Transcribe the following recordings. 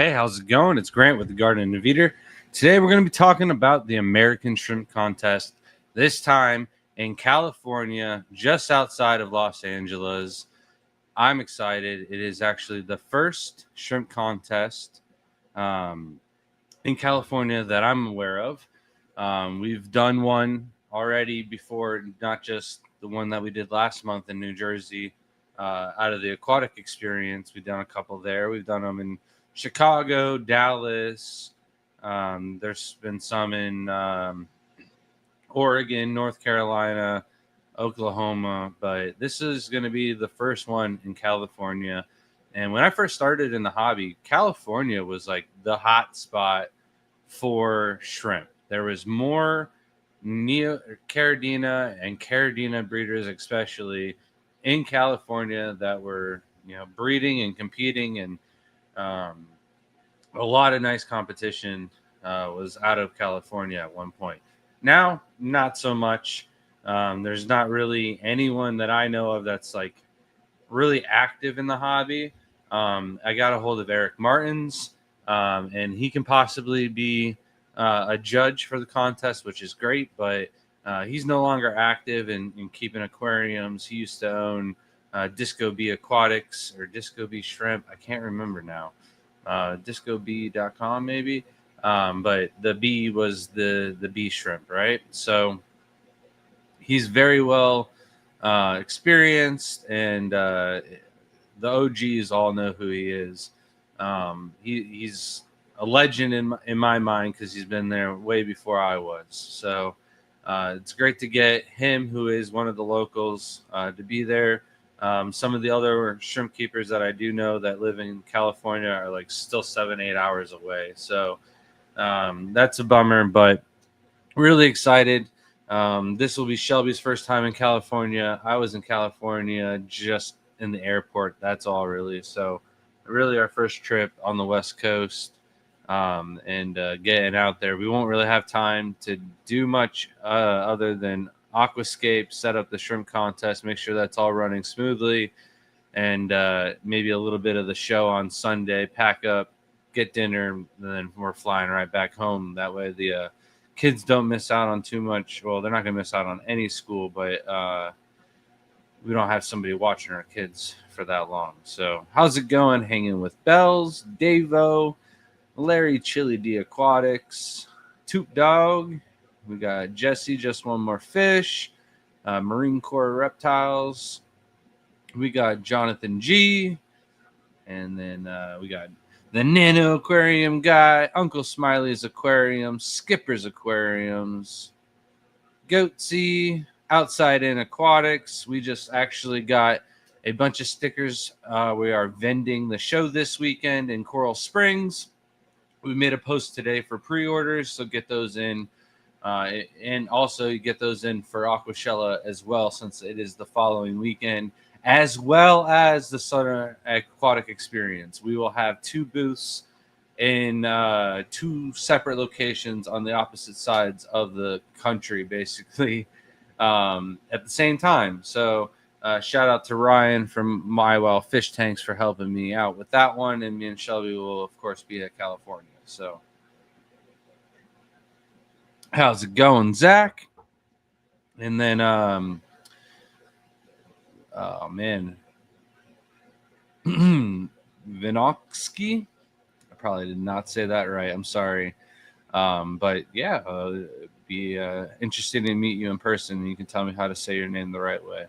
Hey, how's it going? It's Grant with the Garden and Eater. Today we're going to be talking about the American Shrimp Contest, this time in California, just outside of Los Angeles. I'm excited. It is actually the first shrimp contest in California that I'm aware of. We've done one already before, not just the one that we did last month in New Jersey out of the aquatic experience. We've done a couple there. We've done them in Chicago, Dallas. There's been some in Oregon, North Carolina, Oklahoma, but this is going to be the first one in California. And when I first started in the hobby, California was like the hot spot for shrimp. There was more Caridina and Caridina breeders, especially in California, that were breeding and competing, and a lot of nice competition was out of California at one point. Now, not so much. There's not really anyone that I know of that's like really active in the hobby. I got a hold of Eric Martins, and he can possibly be a judge for the contest, which is great, but he's no longer active in keeping aquariums. He used to own Disco Bee Aquatics or Disco Bee Shrimp. I can't remember now. discobee.com maybe. But the bee was the bee shrimp, right? So he's very well experienced, and the OGs all know who he is. He's a legend in my mind because he's been there way before I was. So it's great to get him, who is one of the locals, to be there. Some of the other shrimp keepers that I do know that live in California are like still 7-8 hours away. So that's a bummer, but really excited. This will be Shelby's first time in California. I was in California just in the airport. That's all really. So really our first trip on the West Coast, and getting out there. We won't really have time to do much other than aquascape, set up the shrimp contest, make sure that's all running smoothly, and maybe a little bit of the show on Sunday, pack up, get dinner, and then we're flying right back home. That way the kids don't miss out on too much. Well, they're not going to miss out on any school, but we don't have somebody watching our kids for that long. So how's it going? Hanging with Bells, Davo, Larry Chili D Aquatics, Toot Dog. We got Jesse, Just One More Fish, Marine Corps Reptiles. We got Jonathan G. And then we got the Nano Aquarium guy, Uncle Smiley's Aquarium, Skipper's Aquariums, Goatsy, Outside In Aquatics. We just actually got a bunch of stickers. We are vending the show this weekend in Coral Springs. We made a post today for pre-orders, so get those in. And also you get those in for Aquashella as well, since it is the following weekend, as well as the Southern Aquatic Experience. We will have 2 booths in 2 separate locations on the opposite sides of the country, basically, at the same time. So shout out to Ryan from My Well Fish Tanks for helping me out with that one, and me and Shelby will, of course, be at California. So how's it Zach? And then, oh man, Vinoksky. I probably did not say that right. I'm sorry. But yeah, be interested to meet you in person. You can tell me how to say your name the right way.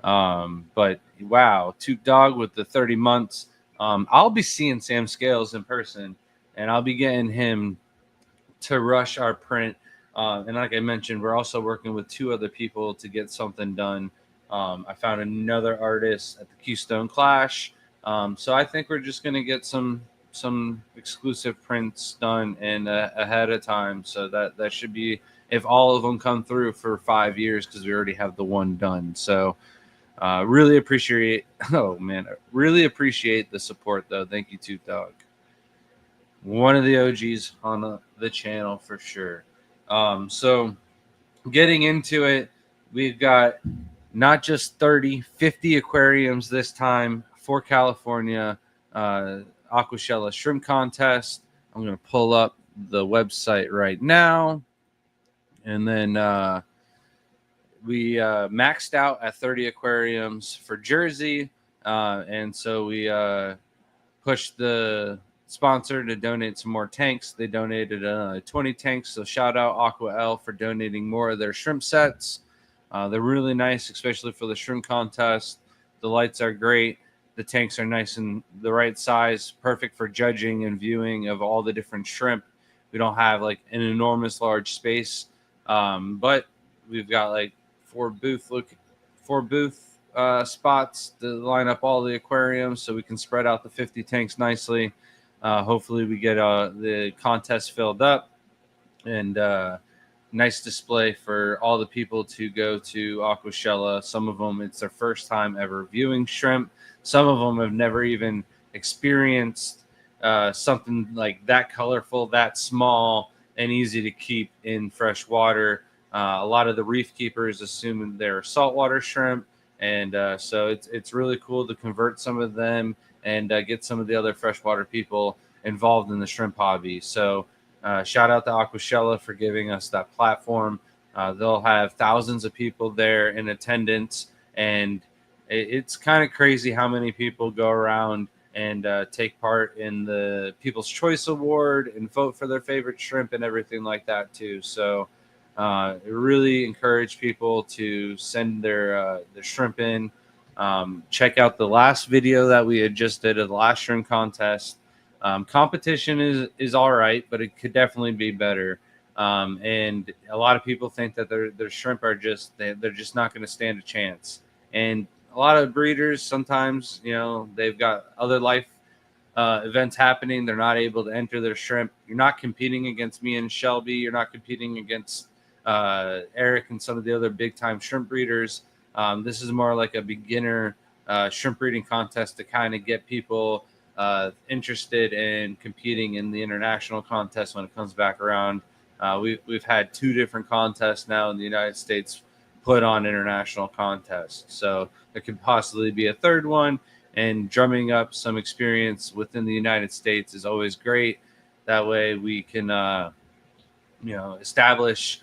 But wow, Toot Dog with the 30 months. I'll be seeing Sam Scales in person, and I'll be getting him to rush our print. And like I mentioned, we're also working with 2 other people to get something done. I found another artist at the Keystone Clash. So I think we're just going to get some exclusive prints done and ahead of time. So that should be, if all of them come through, for 5 years, because we already have the one done. So really appreciate the support, though. Thank you, Toot Dog. One of the OGs on the channel for sure. So getting into it, we've got not just 30, 50 aquariums this time for California. Aquashella Shrimp Contest. I'm going to pull up the website right now. And then we maxed out at 30 aquariums for Jersey. And so we pushed the sponsor to donate some more tanks. They donated 20 tanks. So shout out Aqua L for donating more of their shrimp sets. They're really nice, especially for the shrimp contest. The lights are great. The tanks are nice and the right size, perfect for judging and viewing of all the different shrimp. We don't have like an enormous large space, but we've got like four booth spots to line up all the aquariums, so we can spread out the 50 tanks nicely. Hopefully, we get the contest filled up and nice display for all the people to go to Aquashella. Some of them, it's their first time ever viewing shrimp. Some of them have never even experienced something like that colorful, that small, and easy to keep in fresh water. A lot of the reef keepers assume they're saltwater shrimp, and so it's really cool to convert some of them and get some of the other freshwater people involved in the shrimp hobby. So shout out to Aquashella for giving us that platform. They'll have thousands of people there in attendance, and it's kind of crazy how many people go around and take part in the People's Choice Award and vote for their favorite shrimp and everything like that too. So really encourage people to send their shrimp in. Check out the last video that we had just did of the last shrimp contest. Competition is all right, but it could definitely be better. And a lot of people think that their shrimp are they're just not going to stand a chance. And a lot of breeders sometimes, they've got other life events happening. They're not able to enter their shrimp. You're not competing against me and Shelby. You're not competing against Eric and some of the other big time shrimp breeders. This is more like a beginner shrimp breeding contest to kind of get people interested in competing in the international contest when it comes back around. We've had 2 different contests now in the United States put on international contests, so there could possibly be a third one. And drumming up some experience within the United States is always great. That way we can establish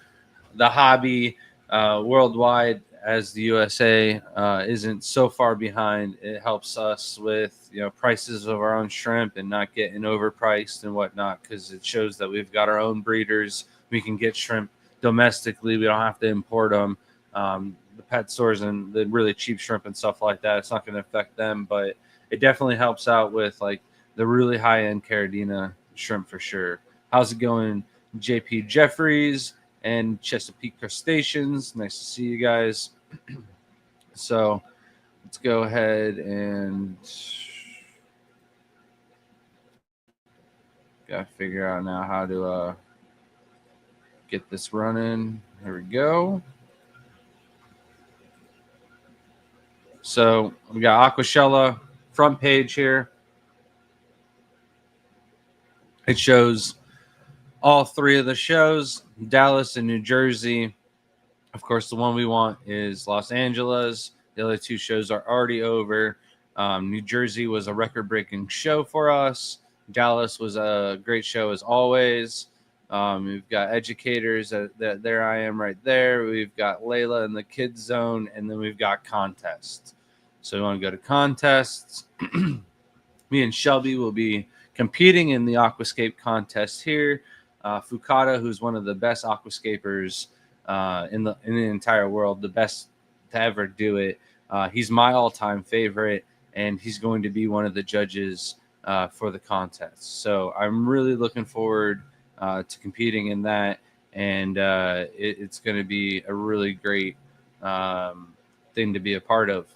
the hobby worldwide, as the USA isn't so far behind. It helps us with prices of our own shrimp and not getting overpriced and whatnot, because it shows that we've got our own breeders. We can get shrimp domestically. We don't have to import them. The pet stores and the really cheap shrimp and stuff like that, it's not going to affect them, but it definitely helps out with like the really high end Caridina shrimp for sure. How's it going, JP Jeffries and Chesapeake Crustaceans? Nice to see you guys. So let's go ahead and gotta figure out now how to get this running. Here we go. So we got Aquashella front page here. It shows all 3 of the shows, Dallas and New Jersey. Of course, the one we want is Los Angeles. The other 2 shows are already over. New Jersey was a record-breaking show for us. Dallas was a great show as always. We've got educators. There I am right there. We've got Layla in the kids zone, and then we've got contests. So we want to go to contests. Me and Shelby will be competing in the aquascape contest here. Fukada, who's one of the best aquascapers in the entire world, the best to ever do it. He's my all-time favorite, and he's going to be one of the judges for the contest. So I'm really looking forward to competing in that, and it's going to be a really great thing to be a part of.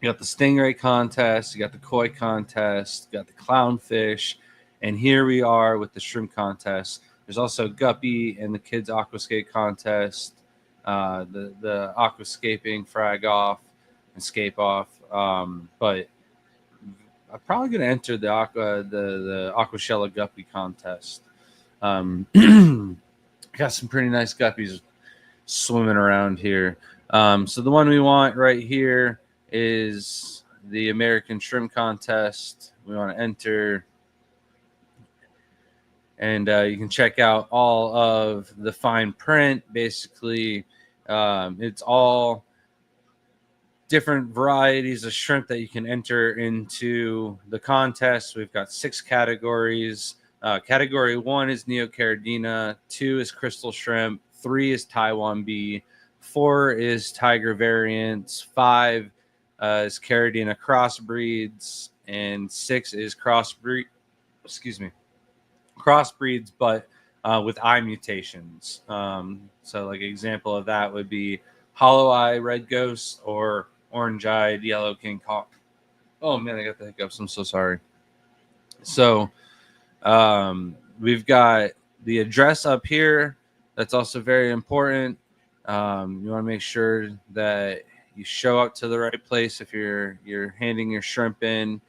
You got the stingray contest, you got the koi contest, you got the clownfish, and here we are with the shrimp contest. There's also guppy and the kids aquascape contest, the aquascaping frag off and scape off. But I'm probably going to enter the Aquashella guppy contest. Got some pretty nice guppies swimming around here. So the one we want right here is the American Shrimp Contest. We want to enter, and you can check out all of the fine print. Basically, it's all different varieties of shrimp that you can enter into the contest. We've got 6 categories. Category 1 is Neocaridina, 2 is crystal shrimp, 3 is Taiwan bee, 4 is tiger variants, 5 is Caridina crossbreeds, and 6 is crossbreed. Excuse me, crossbreeds, but with eye mutations. So, like, example of that would be hollow eye red ghost or orange eyed yellow king kong. Oh man, I got the hiccups. I'm so sorry. So, we've got the address up here. That's also very important. You want to make sure that you show up to the right place if you're handing your shrimp in.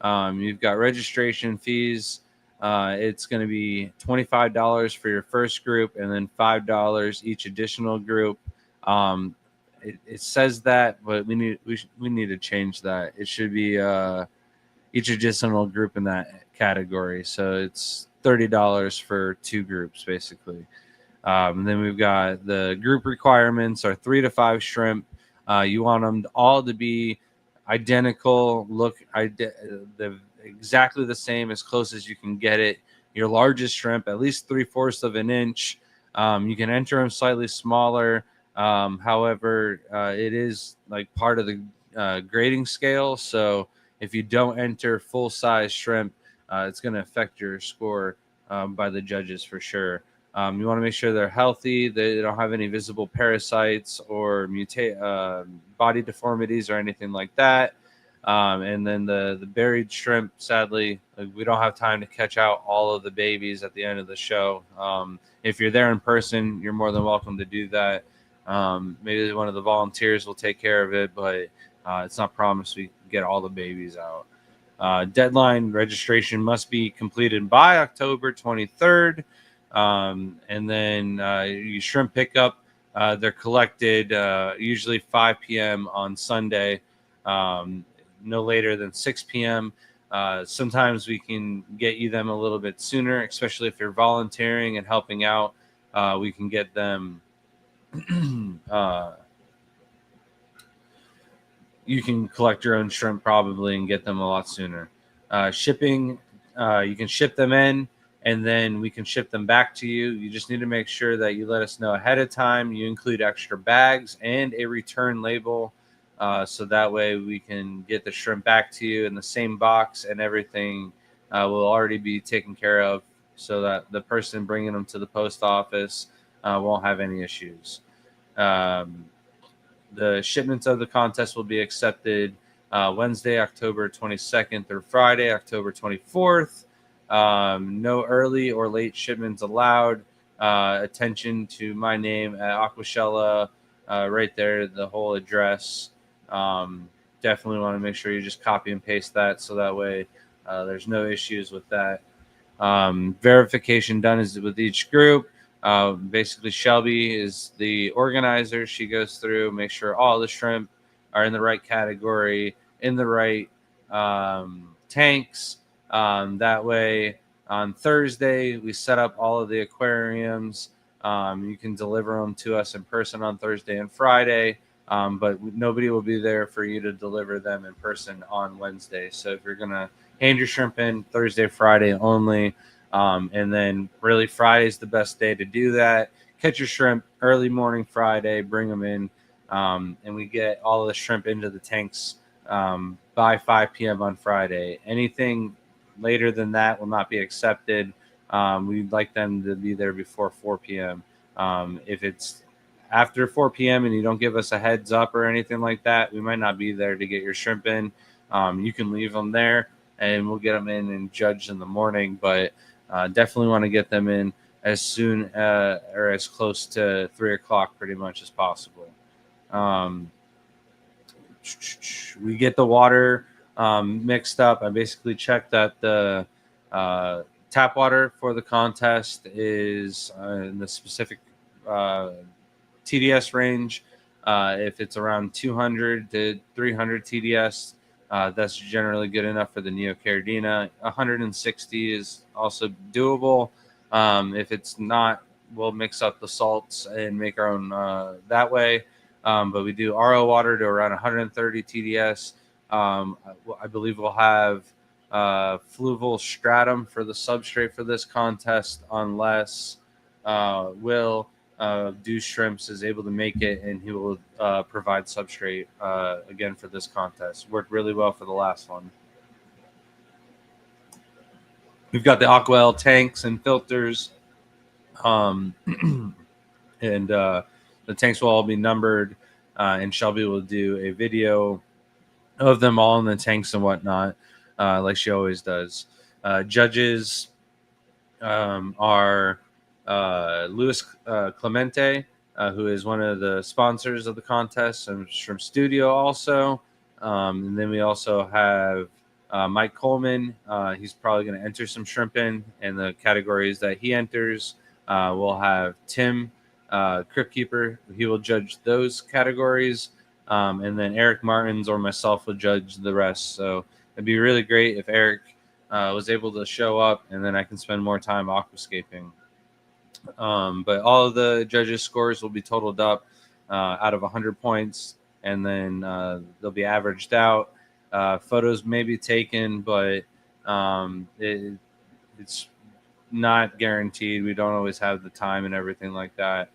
You've got registration fees. It's going to be $25 for your first group, and then $5 each additional group. It says that, but we need to change that. It should be each additional group in that category. So it's $30 for 2 groups, basically. Then we've got the group requirements are 3 to 5 shrimp. You want them all to be identical, exactly the same, as close as you can get it. Your largest shrimp, at least 3/4 of an inch. You can enter them slightly smaller. However, it is like part of the grading scale. So if you don't enter full size shrimp, it's going to affect your score by the judges for sure. You want to make sure they're healthy, they don't have any visible parasites or body deformities or anything like that. And then the buried shrimp, sadly, we don't have time to catch out all of the babies at the end of the show. If you're there in person, you're more than welcome to do that. Maybe one of the volunteers will take care of it, but it's not promised we get all the babies out. Deadline registration must be completed by October 23rd. And then you shrimp pickup, they're collected usually 5 p.m. on Sunday, no later than 6 p.m. Sometimes we can get you them a little bit sooner, especially if you're volunteering and helping out. We can get them. You can collect your own shrimp probably and get them a lot sooner. Shipping, you can ship them in, and then we can ship them back to you. You just need to make sure that you let us know ahead of time. You include extra bags and a return label, so that way we can get the shrimp back to you in the same box, and everything will already be taken care of, so that the person bringing them to the post office won't have any issues. The shipments of the contest will be accepted Wednesday, October 22nd through Friday, October 24th. No early or late shipments allowed. Attention to my name at Aquashella, right there, the whole address. Definitely want to make sure you just copy and paste that, so that way there's no issues with that. Verification done is with each group. Basically, Shelby is the organizer. She goes through, make sure all the shrimp are in the right category, in the right tanks. That way, on Thursday, we set up all of the aquariums. You can deliver them to us in person on Thursday and Friday, but nobody will be there for you to deliver them in person on Wednesday. So if you're going to hand your shrimp in Thursday, Friday only, and then really Friday is the best day to do that. Catch your shrimp early morning Friday, bring them in, and we get all of the shrimp into the tanks by 5 p.m. on Friday. Anything later than that will not be accepted. We'd like them to be there before 4 p.m. If it's after 4 p.m. and you don't give us a heads up or anything like that, we might not be there to get your shrimp in. You can leave them there, and we'll get them in and judge in the morning, but definitely want to get them in as soon or as close to 3 o'clock pretty much as possible. We get the water mixed up. I basically checked that the tap water for the contest is in the specific TDS range. If it's around 200 to 300 TDS, That's generally good enough for the Neocaridina. 160 is also doable. If it's not, we'll mix up the salts and make our own that way. But we do RO water to around 130 TDS. I believe we'll have fluval stratum for the substrate for this contest, unless Will do shrimps is able to make it, and he will provide substrate again for this contest. Worked really well for the last one. We've got the Aquael tanks and filters, and the tanks will all be numbered, and Shelby will do a video of them all in the tanks and whatnot, like she always does. Judges are Luis Clemente, who is one of the sponsors of the contest, and from Studio also. And then we also have Mike Coleman. He's probably going to enter some shrimp in the categories that he enters. We'll have Tim, Crypt Keeper. He will judge those categories. And then Eric Martins or myself will judge the rest. So it'd be really great if Eric was able to show up, and then I can spend more time aquascaping. But all of the judges' scores will be totaled up out of 100 points, and then they'll be averaged out. Photos may be taken, but it's not guaranteed. We don't always have the time and everything like that.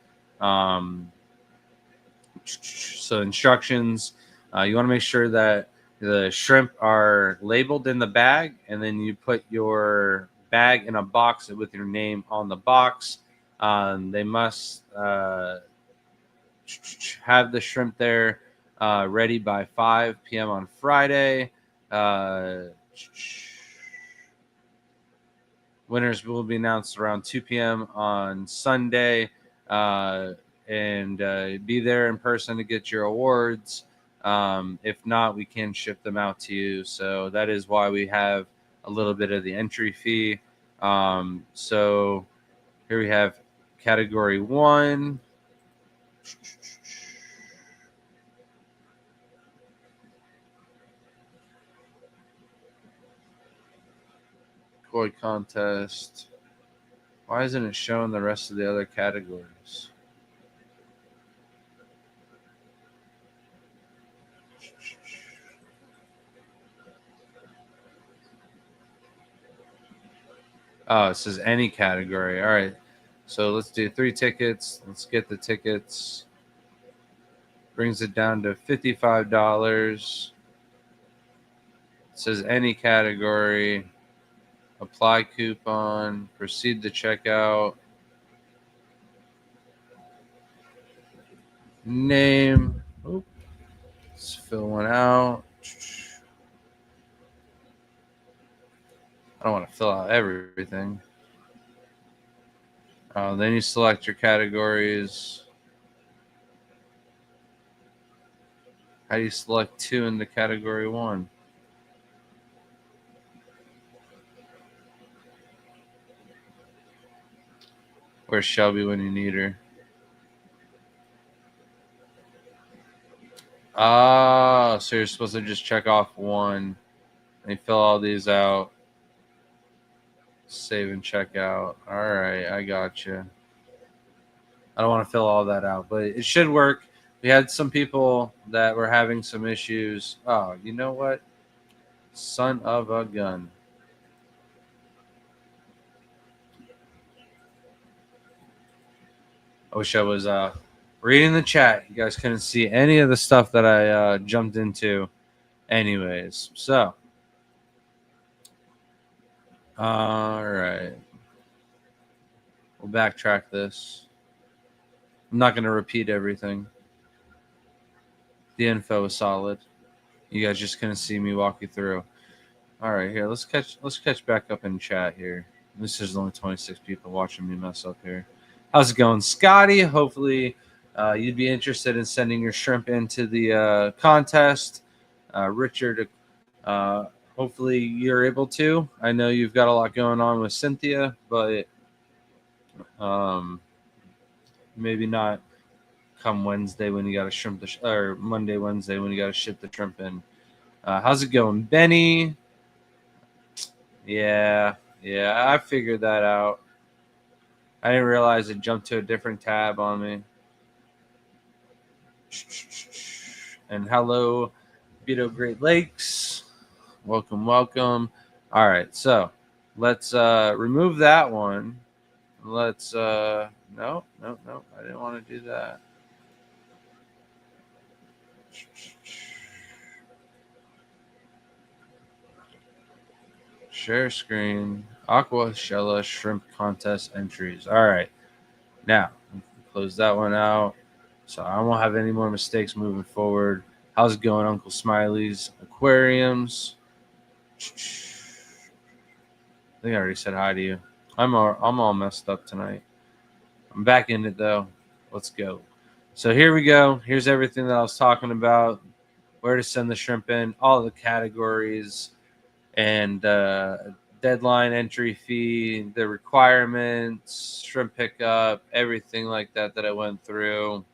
So instructions, you want to make sure that the shrimp are labeled in the bag, and then you put your bag in a box with your name on the box. They must have the shrimp there ready by 5 p.m. on Friday. Winners will be announced around 2 p.m. on Sunday. And be there in person to get your awards. If not, we can ship them out to you. So that is why we have a little bit of the entry fee. So here we have category 1. Koi contest. Why isn't it showing the rest of the other categories? Oh, it says any category. All right. So let's do 3 tickets. Let's get the tickets. Brings it down to $55. It says any category. Apply coupon. Proceed to checkout. Name. Oop. Let's fill one out. I don't want to fill out everything. Then you select your categories. How do you select 2 into category 1? Where's Shelby when you need her? Ah, so you're supposed to just check off 1. And fill all these out. Save and check out. All right, I got you. I don't want to fill all that out, but it should work. We had some people that were having some issues. Oh, you know what? Son of a gun. I wish I was reading the chat. You guys couldn't see any of the stuff that I jumped into. Anyways, so. All right. We'll backtrack this. I'm not going to repeat everything. The info is solid. You guys just couldn't see me walk you through. All right, here let's catch back up in chat here. This is only 26 people watching me mess up here. How's it going, Scotty? Hopefully, you'd be interested in sending your shrimp into the contest. Richard, hopefully you're able to. I know you've got a lot going on with Cynthia, but maybe not come Wednesday when you got to shrimp or Monday, Wednesday when you got to ship the shrimp in. How's it going, Benny? Yeah, I figured that out. I didn't realize it jumped to a different tab on me. And hello, Beto Great Lakes. Welcome. All right, so let's remove that one. Let's no, I didn't want to do that. Share screen. Aqua Shella Shrimp Contest entries. All right. Now, close that one out. So I won't have any more mistakes moving forward. How's it going, Uncle Smiley's Aquariums? I think I already said hi to you. I'm all messed up tonight. I'm back in it though. Let's go. So here we go. Here's everything that I was talking about. Where to send the shrimp in, all the categories, and deadline, entry fee, the requirements, shrimp pickup, everything like that I went through.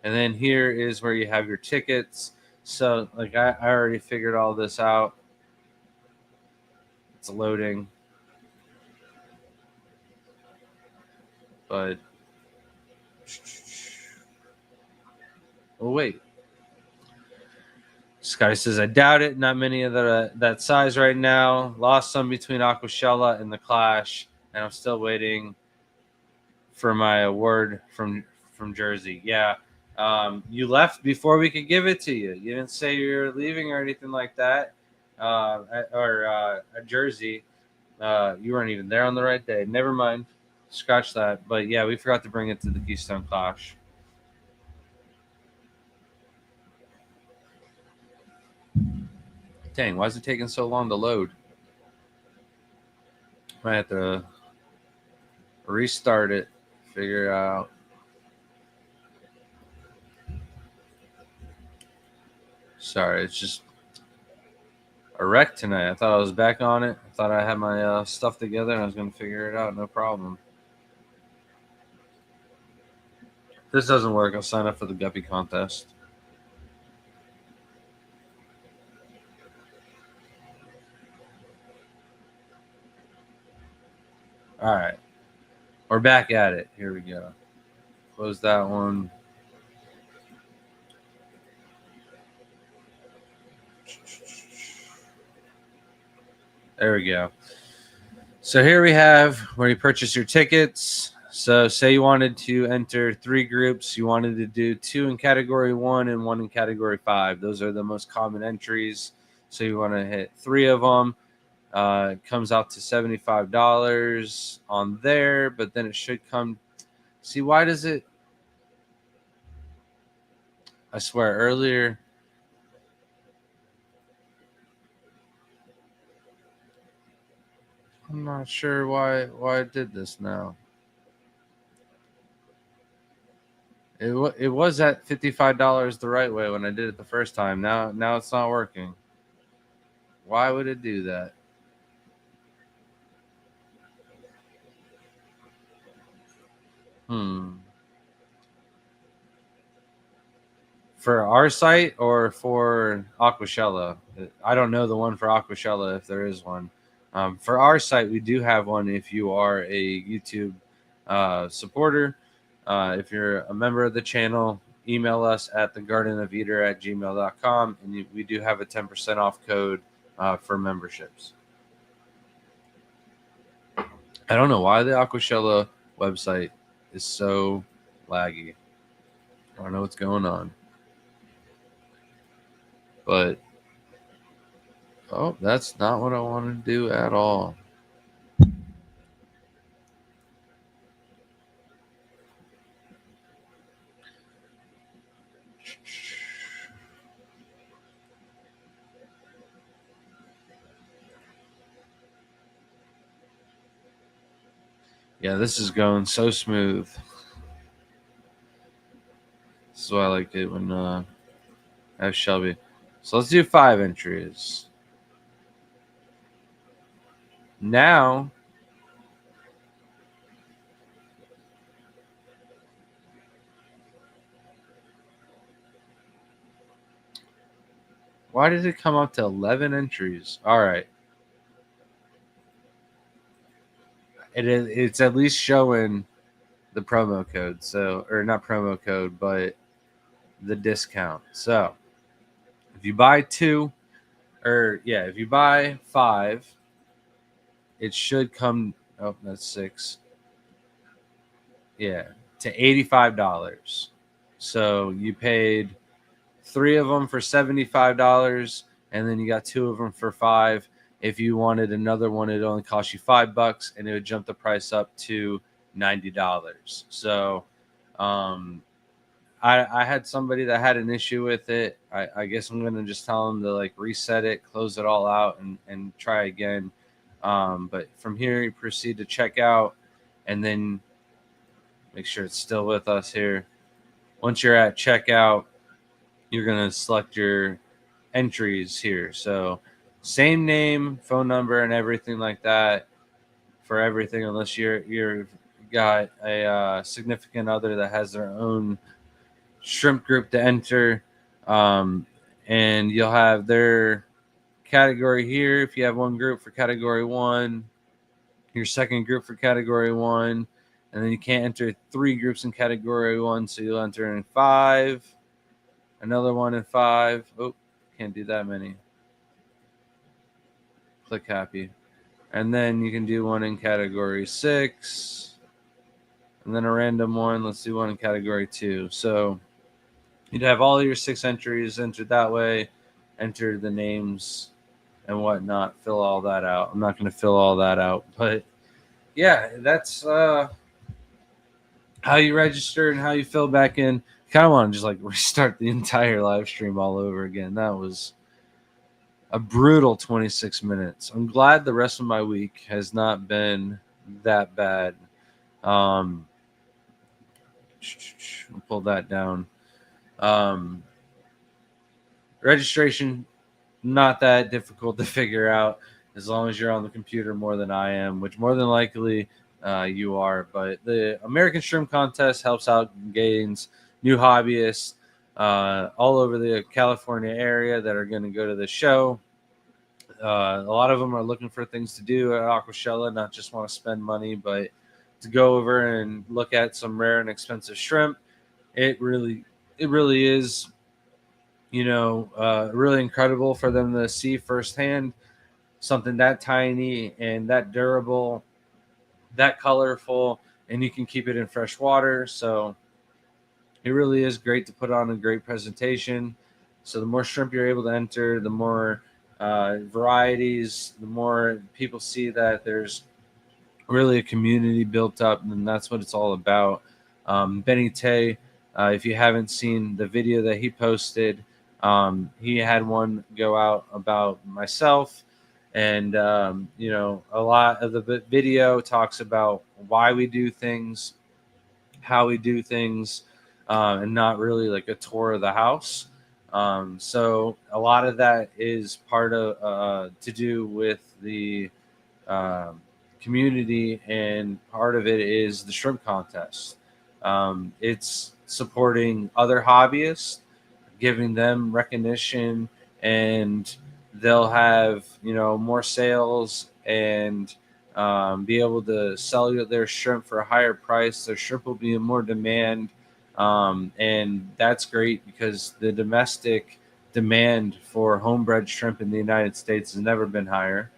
And then here is where you have your tickets. So like I already figured all this out. It's loading. But oh wait. Scotty says, I doubt it. Not many of that size right now. Lost some between Aquashella and the Clash, and I'm still waiting for my award from Jersey. Yeah, you left before we could give it to you. You didn't say you were leaving or anything like that, or a Jersey. You weren't even there on the right day. Never mind. Scratch that. But yeah, we forgot to bring it to the Keystone Clash. Dang, why is it taking so long to load? Might have to restart it, figure it out. Sorry, it's just a wreck tonight. I thought I was back on it. I thought I had my stuff together and I was going to figure it out. No problem. If this doesn't work, I'll sign up for the Guppy contest. All right. We're back at it. Here we go. Close that one. There we go. So here we have where you purchase your tickets. So say you wanted to enter 3 groups. You wanted to do 2 in category 1 and 1 in category 5. Those are the most common entries. So you want to hit 3 of them. It comes out to $75 on there, but then it should come. See, why does it? I swear earlier. I'm not sure why I did this now. It was at $55 the right way when I did it the first time. Now it's not working. Why would it do that? For our site or for Aquashella? I don't know the one for Aquashella if there is one. For our site, we do have one if you are a YouTube supporter. If you're a member of the channel, email us at thegardenofeater@gmail.com, and we do have a 10% off code for memberships. I don't know why the Aquashella website is so laggy. I don't know what's going on. But oh, that's not what I want to do at all. Yeah, this is going so smooth. This is why I like it when I have Shelby. So let's do 5 entries. Now, Why did it come up to 11 entries? All right. It's at least showing the promo code. So, or not promo code, but the discount. So, if you buy if you buy 5, it should come. Oh, that's 6. Yeah, to $85. So you paid 3 of them for $75, and then you got 2 of them for 5. If you wanted another one, it only cost you $5, and it would jump the price up to $90. So, I had somebody that had an issue with it. I guess I'm gonna just tell them to like reset it, close it all out, and try again. But from here, you proceed to check out, and then make sure it's still with us here. Once you're at checkout, you're gonna select your entries here. So same name, phone number, and everything like that for everything, unless you're got a significant other that has their own shrimp group to enter, and you'll have their category here. If you have one group for category 1, your second group for category 1, and then you can't enter 3 groups in category 1, so you'll enter in 5, another one in 5. Oh, can't do that many. Click happy. And then you can do one in category 6, and then a random one. Let's do one in category 2. So you'd have all your 6 entries entered that way, enter the names and whatnot, fill all that out. I'm not going to fill all that out, but yeah, that's how you register and how you fill back in. Kind of want to just like restart the entire live stream all over again. That was a brutal 26 minutes. I'm glad the rest of my week has not been that bad. We'll pull that down. Registration, not that difficult to figure out as long as you're on the computer more than I am, which more than likely you are. But the American Shrimp Contest helps out and gains new hobbyists all over the California area that are going to go to the show. A lot of them are looking for things to do at Aquashella, not just want to spend money, but to go over and look at some rare and expensive shrimp. It really is, really incredible for them to see firsthand something that tiny and that durable, that colorful, and you can keep it in fresh water. So it really is great to put on a great presentation. So the more shrimp you're able to enter, the more varieties, the more people see that there's really a community built up, and that's what it's all about. Benny Tay, if you haven't seen the video that he posted, he had one go out about myself, and a lot of the video talks about why we do things, how we do things, and not really like a tour of the house. So a lot of that is part of to do with the community, and part of it is the shrimp contest. It's supporting other hobbyists, giving them recognition, and they'll have more sales and be able to sell their shrimp for a higher price. Their shrimp will be in more demand, and that's great because the domestic demand for homebred shrimp in the United States has never been higher.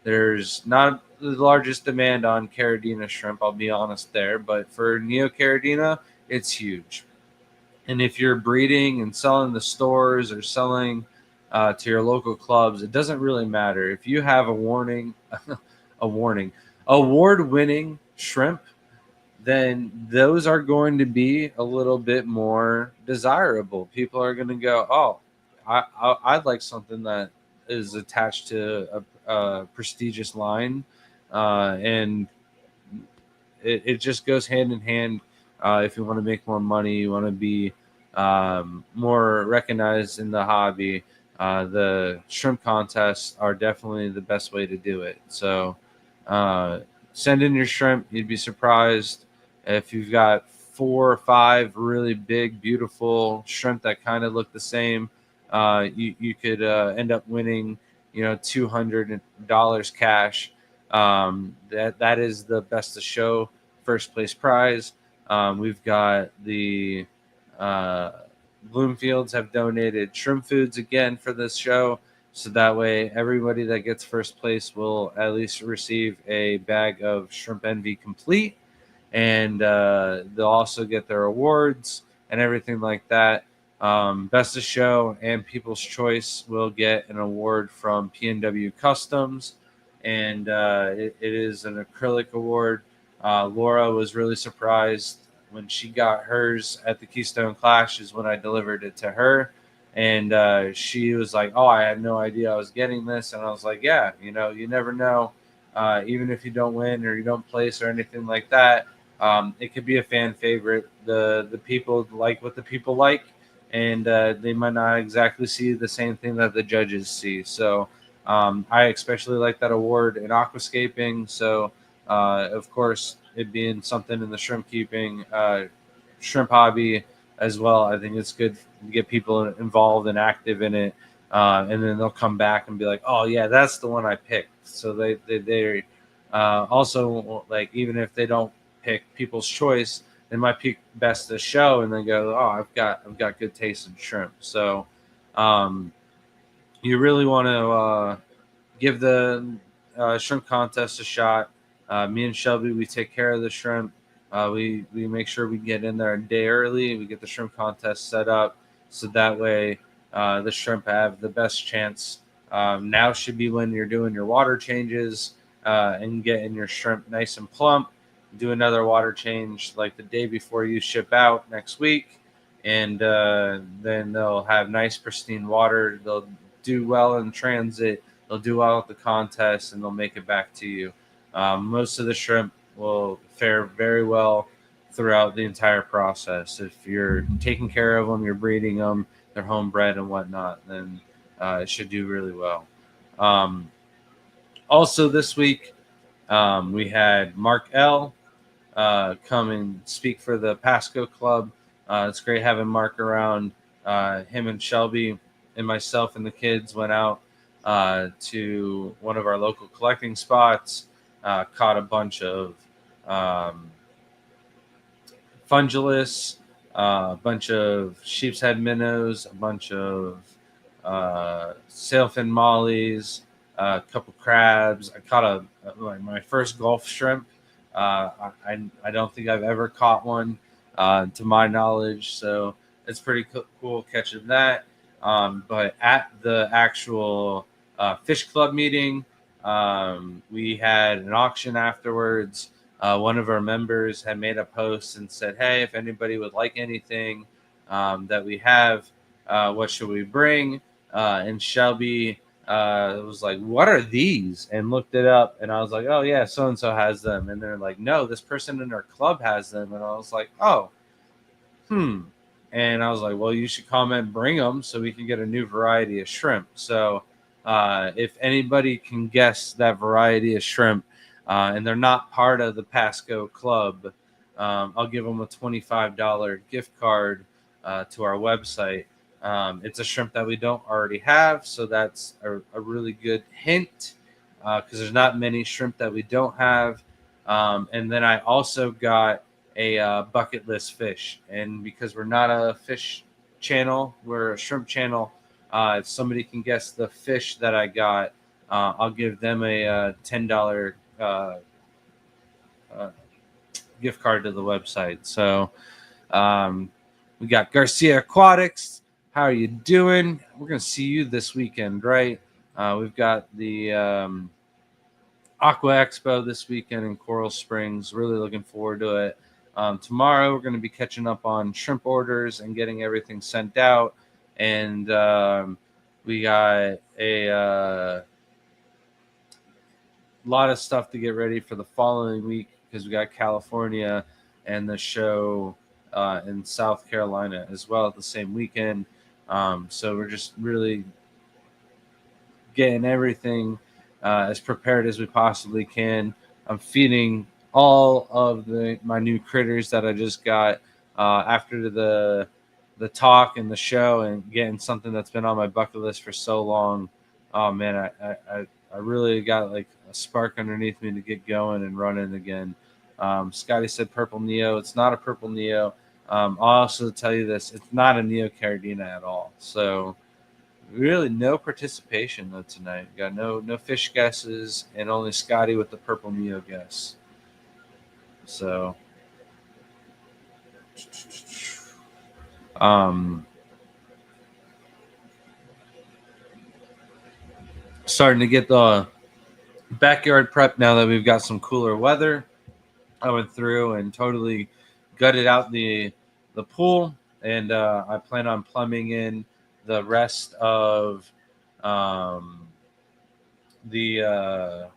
There's not the largest demand on Caridina shrimp, I'll be honest there, but for Neocaridina, it's huge. And if you're breeding and selling the stores or selling to your local clubs, it doesn't really matter. If you have award-winning shrimp, then those are going to be a little bit more desirable. People are going to go, oh, I'd like something that is attached to a prestigious line, and it just goes hand in hand. If you want to make more money, you want to be more recognized in the hobby, the shrimp contests are definitely the best way to do it. So send in your shrimp. You'd be surprised if you've got 4 or 5 really big, beautiful shrimp that kind of look the same. you could end up winning, $200 cash. That is the best of show first place prize. We've got the uh, Bloomfields have donated shrimp foods again for this show. So that way, everybody that gets first place will at least receive a bag of Shrimp Envy Complete, and they'll also get their awards and everything like that. Best of Show and People's Choice will get an award from PNW Customs, and it is an acrylic award. Laura was really surprised when she got hers at the Keystone Clash, is when I delivered it to her. And she was like, "Oh, I had no idea I was getting this." And I was like, "Yeah, you never know. Even if you don't win or you don't place or anything like that, it could be a fan favorite. The people like what the people like, and they might not exactly see the same thing that the judges see. So I especially like that award in aquascaping. So of course, it being something in the shrimp keeping, shrimp hobby as well, I think it's good to get people involved and active in it. And then they'll come back and be like, "Oh yeah, that's the one I picked." So they also, like, even if they don't pick People's Choice, they might pick Best of Show and then go, "Oh, I've got good taste in shrimp." So um, you really want to give the shrimp contest a shot. Me and Shelby, we take care of the shrimp. We make sure we get in there a day early. We get the shrimp contest set up so that way the shrimp have the best chance. Now should be when you're doing your water changes and getting your shrimp nice and plump. Do another water change like the day before you ship out next week, and then they'll have nice pristine water. They'll do well in transit. They'll do well at the contest, and they'll make it back to you. Most of the shrimp will fare very well throughout the entire process. If you're taking care of them, you're breeding them, they're homebred and whatnot, then it should do really well. Um, Also, this week, we had Mark L. Come and speak for the Pasco Club. It's great having Mark around. Him and Shelby and myself and the kids went out to one of our local collecting spots, caught a bunch of um, Fungilis, a bunch of sheep's head minnows, a bunch of sailfin mollies, a couple crabs. I caught my first Gulf shrimp. I don't think I've ever caught one, to my knowledge. So it's pretty cool catching that. But at the actual fish club meeting, we had an auction afterwards. One of our members had made a post and said, "Hey, if anybody would like anything that we have, what should we bring?" And Shelby was like, "What are these?" And looked it up, and I was like, "Oh yeah, so and so has them." And they're like, "No, this person in our club has them." And I was like, "Oh, And I was like, "Well, you should comment, bring them so we can get a new variety of shrimp." So if anybody can guess that variety of shrimp, and they're not part of the Pasco Club, I'll give them a $25 gift card to our website. It's a shrimp that we don't already have, so that's a really good hint because there's not many shrimp that we don't have. And then I also got a bucket list fish, and because we're not a fish channel, we're a shrimp channel. If somebody can guess the fish that I got, I'll give them a $10 uh, gift card to the website. So um, we got Garcia Aquatics. How are you doing? We're gonna see you this weekend, right? We've got the Aqua Expo this weekend in Coral Springs. Really looking forward to it. Tomorrow, we're going to be catching up on shrimp orders and getting everything sent out. And we got a lot of stuff to get ready for the following week because we got California and the show in South Carolina as well at the same weekend. So we're just really getting everything as prepared as we possibly can. I'm feeding all of my new critters that I just got after the the talk and the show and getting something that's been on my bucket list for so long. Oh man, I really got like a spark underneath me to get going and running again. Scotty said purple Neo. It's not a purple Neo. I'll also tell you this: it's not a Neo Carradina at all. So really, no participation though tonight. Got no fish guesses, and only Scotty with the purple Neo guess. So, um, starting to get the backyard prep now that we've got some cooler weather. I went through and totally gutted out the pool, and I plan on plumbing in the rest of um, the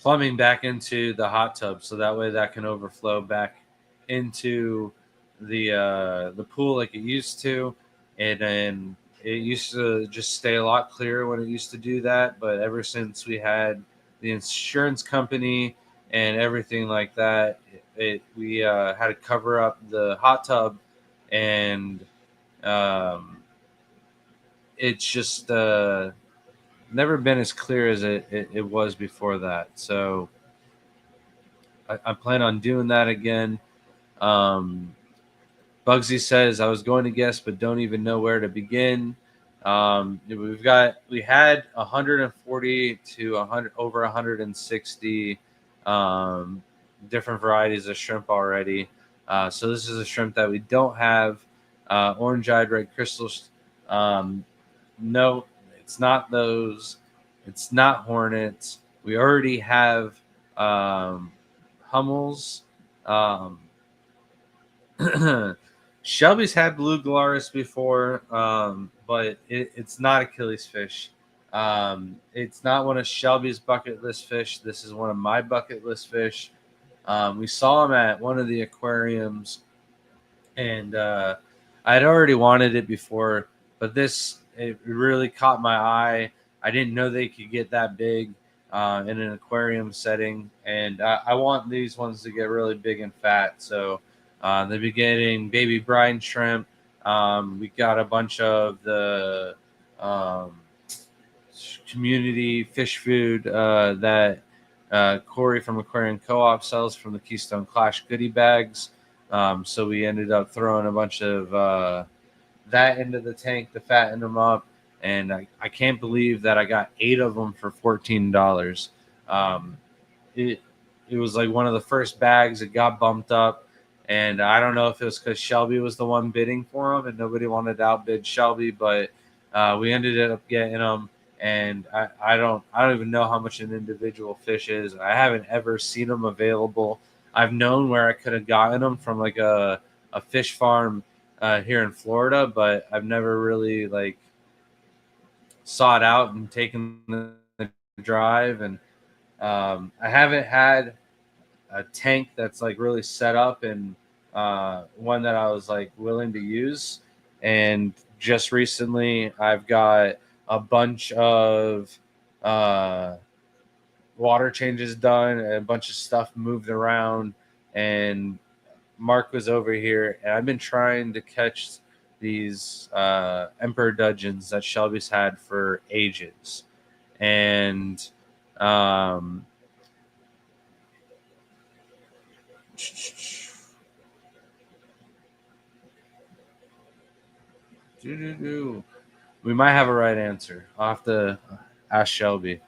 plumbing back into the hot tub, so that way that can overflow back into the pool like it used to, and then it used to just stay a lot clearer when it used to do that. But ever since we had the insurance company and everything like that, we had to cover up the hot tub, and um, it's just never been as clear as it was before that. So I plan on doing that again. Um, Bugsy says I was going to guess, but don't even know where to begin. We had 140 to 100 over 160 different varieties of shrimp already. So this is a shrimp that we don't have. Orange-eyed red crystals. Um, no, it's not those. It's not hornets. We already have Hummels. Um, Shelby's had blue Glarus before, but it's not Achilles fish. It's not one of Shelby's bucket list fish. This is one of my bucket list fish. We saw him at one of the aquariums, and I'd already wanted it before, but it really caught my eye. I didn't know they could get that big in an aquarium setting, and I want these ones to get really big and fat. So they'll be getting baby brine shrimp. We got a bunch of the um, community fish food that Corey from Aquarium Co-op sells from the Keystone Clash goodie bags. So we ended up throwing a bunch of that into the tank to fatten them up. And I can't believe that I got 8 of them for $14. Um, it, it was like one of the first bags. It got bumped up. And I don't know if it was because Shelby was the one bidding for them and nobody wanted to outbid Shelby, but we ended up getting them. And I don't even know how much an individual fish is. I haven't ever seen them available. I've known where I could have gotten them from like a fish farm here in Florida, but I've never really like sought out and taken the drive. And I haven't had a tank that's like really set up and one that I was like willing to use. And just recently, I've got a bunch of uh, water changes done, and a bunch of stuff moved around, and Mark was over here, and I've been trying to catch these emperor dudgeons that Shelby's had for ages, and um, we might have a right answer. I'll have to ask Shelby.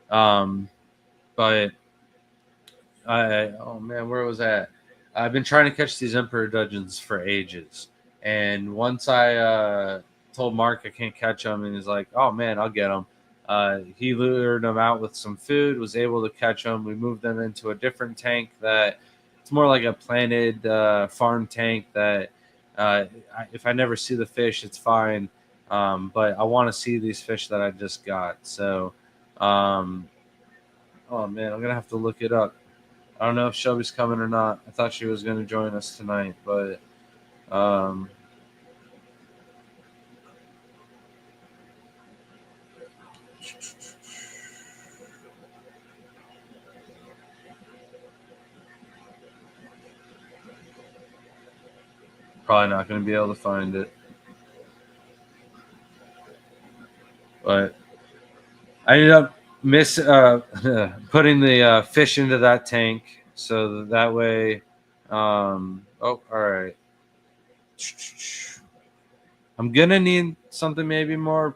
Um, but oh man, where was that? I've been trying to catch these emperor dudgeons for ages, and once I told Mark I can't catch them, and he's like, "Oh man, I'll get them." He lured them out with some food, was able to catch them. We moved them into a different tank that it's more like a planted farm tank that if I never see the fish, it's fine. But I want to see these fish that I just got. So, um, oh man, I'm gonna have to look it up. I don't know if Shelby's coming or not. I thought she was going to join us tonight, but um, Probably not going to be able to find it. But I ended up putting the fish into that tank so that way. All right. I'm gonna need something maybe more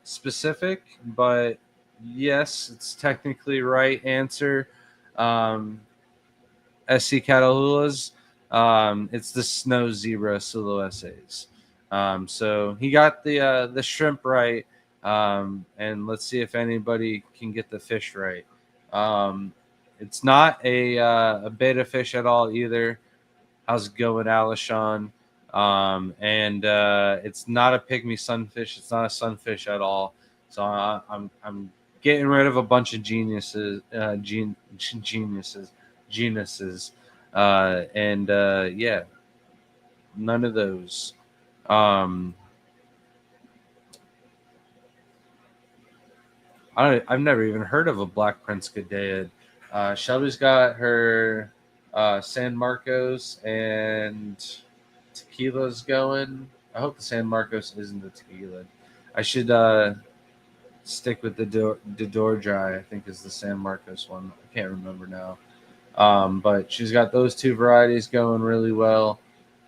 specific, but yes, it's technically right answer. Um, SC Catalulas. It's the snow zebra silhouettes. So he got the shrimp right, and let's see if anybody can get the fish right. It's not a beta fish at all either. How's it going, Alishon? And it's not a pygmy sunfish. It's not a sunfish at all. So I'm getting rid of a bunch of geniuses, genuses, and yeah, none of those. Um, I've never even heard of a Black Prince Gadaeid. Shelby's got her San Marcos and tequila's going. I hope the San Marcos isn't the tequila. I should stick with the door dry. I think is the San Marcos one. I can't remember now. But she's got those two varieties going really well.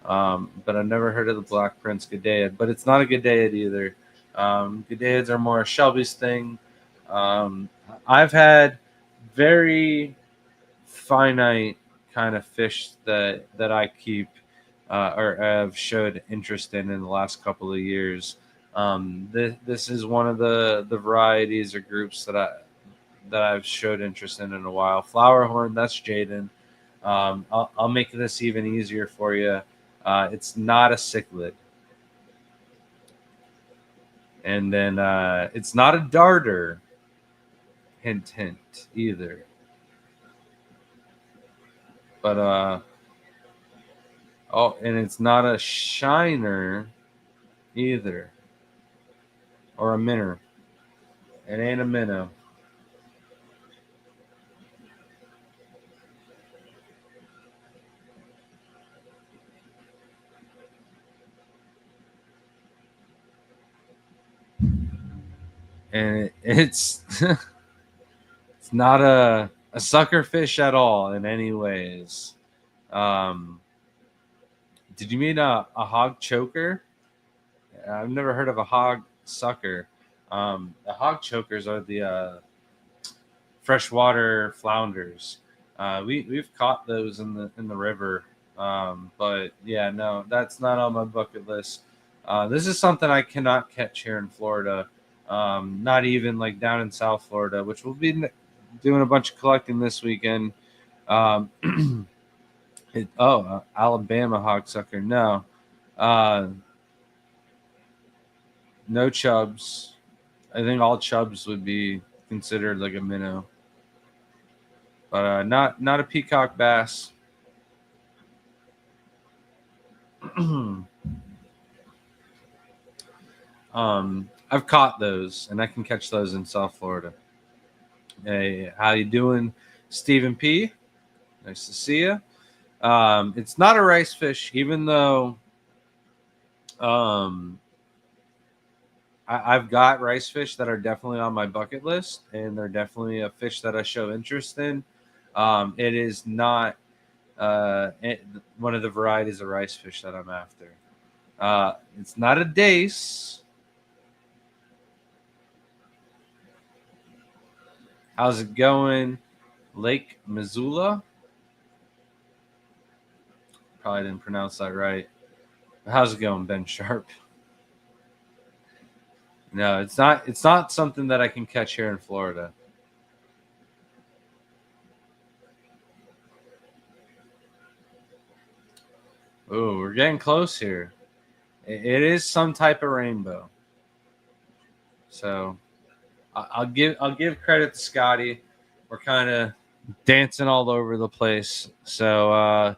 But I've never heard of the Black Prince Gadaeid. But it's not a Gadaeid either. Gadaids are more Shelby's thing. I've had very finite kind of fish that I keep or have showed interest in the last couple of years. This is one of the varieties or groups that I've showed interest in a while. Flowerhorn, that's Jaden. I'll make this even easier for you. It's not a cichlid. And then it's not a darter. Hint, hint, either. But oh, and it's not a shiner either, or a minnow. It ain't a minnow. And it's it's not a sucker fish at all in any ways. Um, did you mean a hog choker? I've never heard of a hog sucker. The hog chokers are the freshwater flounders. We've caught those in the river, but yeah, no, that's not on my bucket list. This is something I cannot catch here in Florida. Not even like down in South Florida, which we'll be doing a bunch of collecting this weekend. Um, Alabama hogsucker. No, uh, no chubs. I think all chubs would be considered like a minnow, but not a peacock bass. I've caught those, and I can catch those in South Florida. Hey, how you doing, Stephen P? Nice to see you. It's not a rice fish, even though I've got rice fish that are definitely on my bucket list, and they're definitely a fish that I show interest in. It is not one of the varieties of rice fish that I'm after. It's not a dace. How's it going, Lake Missoula? Probably didn't pronounce that right. How's it going, Ben Sharp? No, it's not. It's not something that I can catch here in Florida. Oh, we're getting close here. It is some type of rainbow. So I'll give credit to Scotty. We're kind of dancing all over the place. So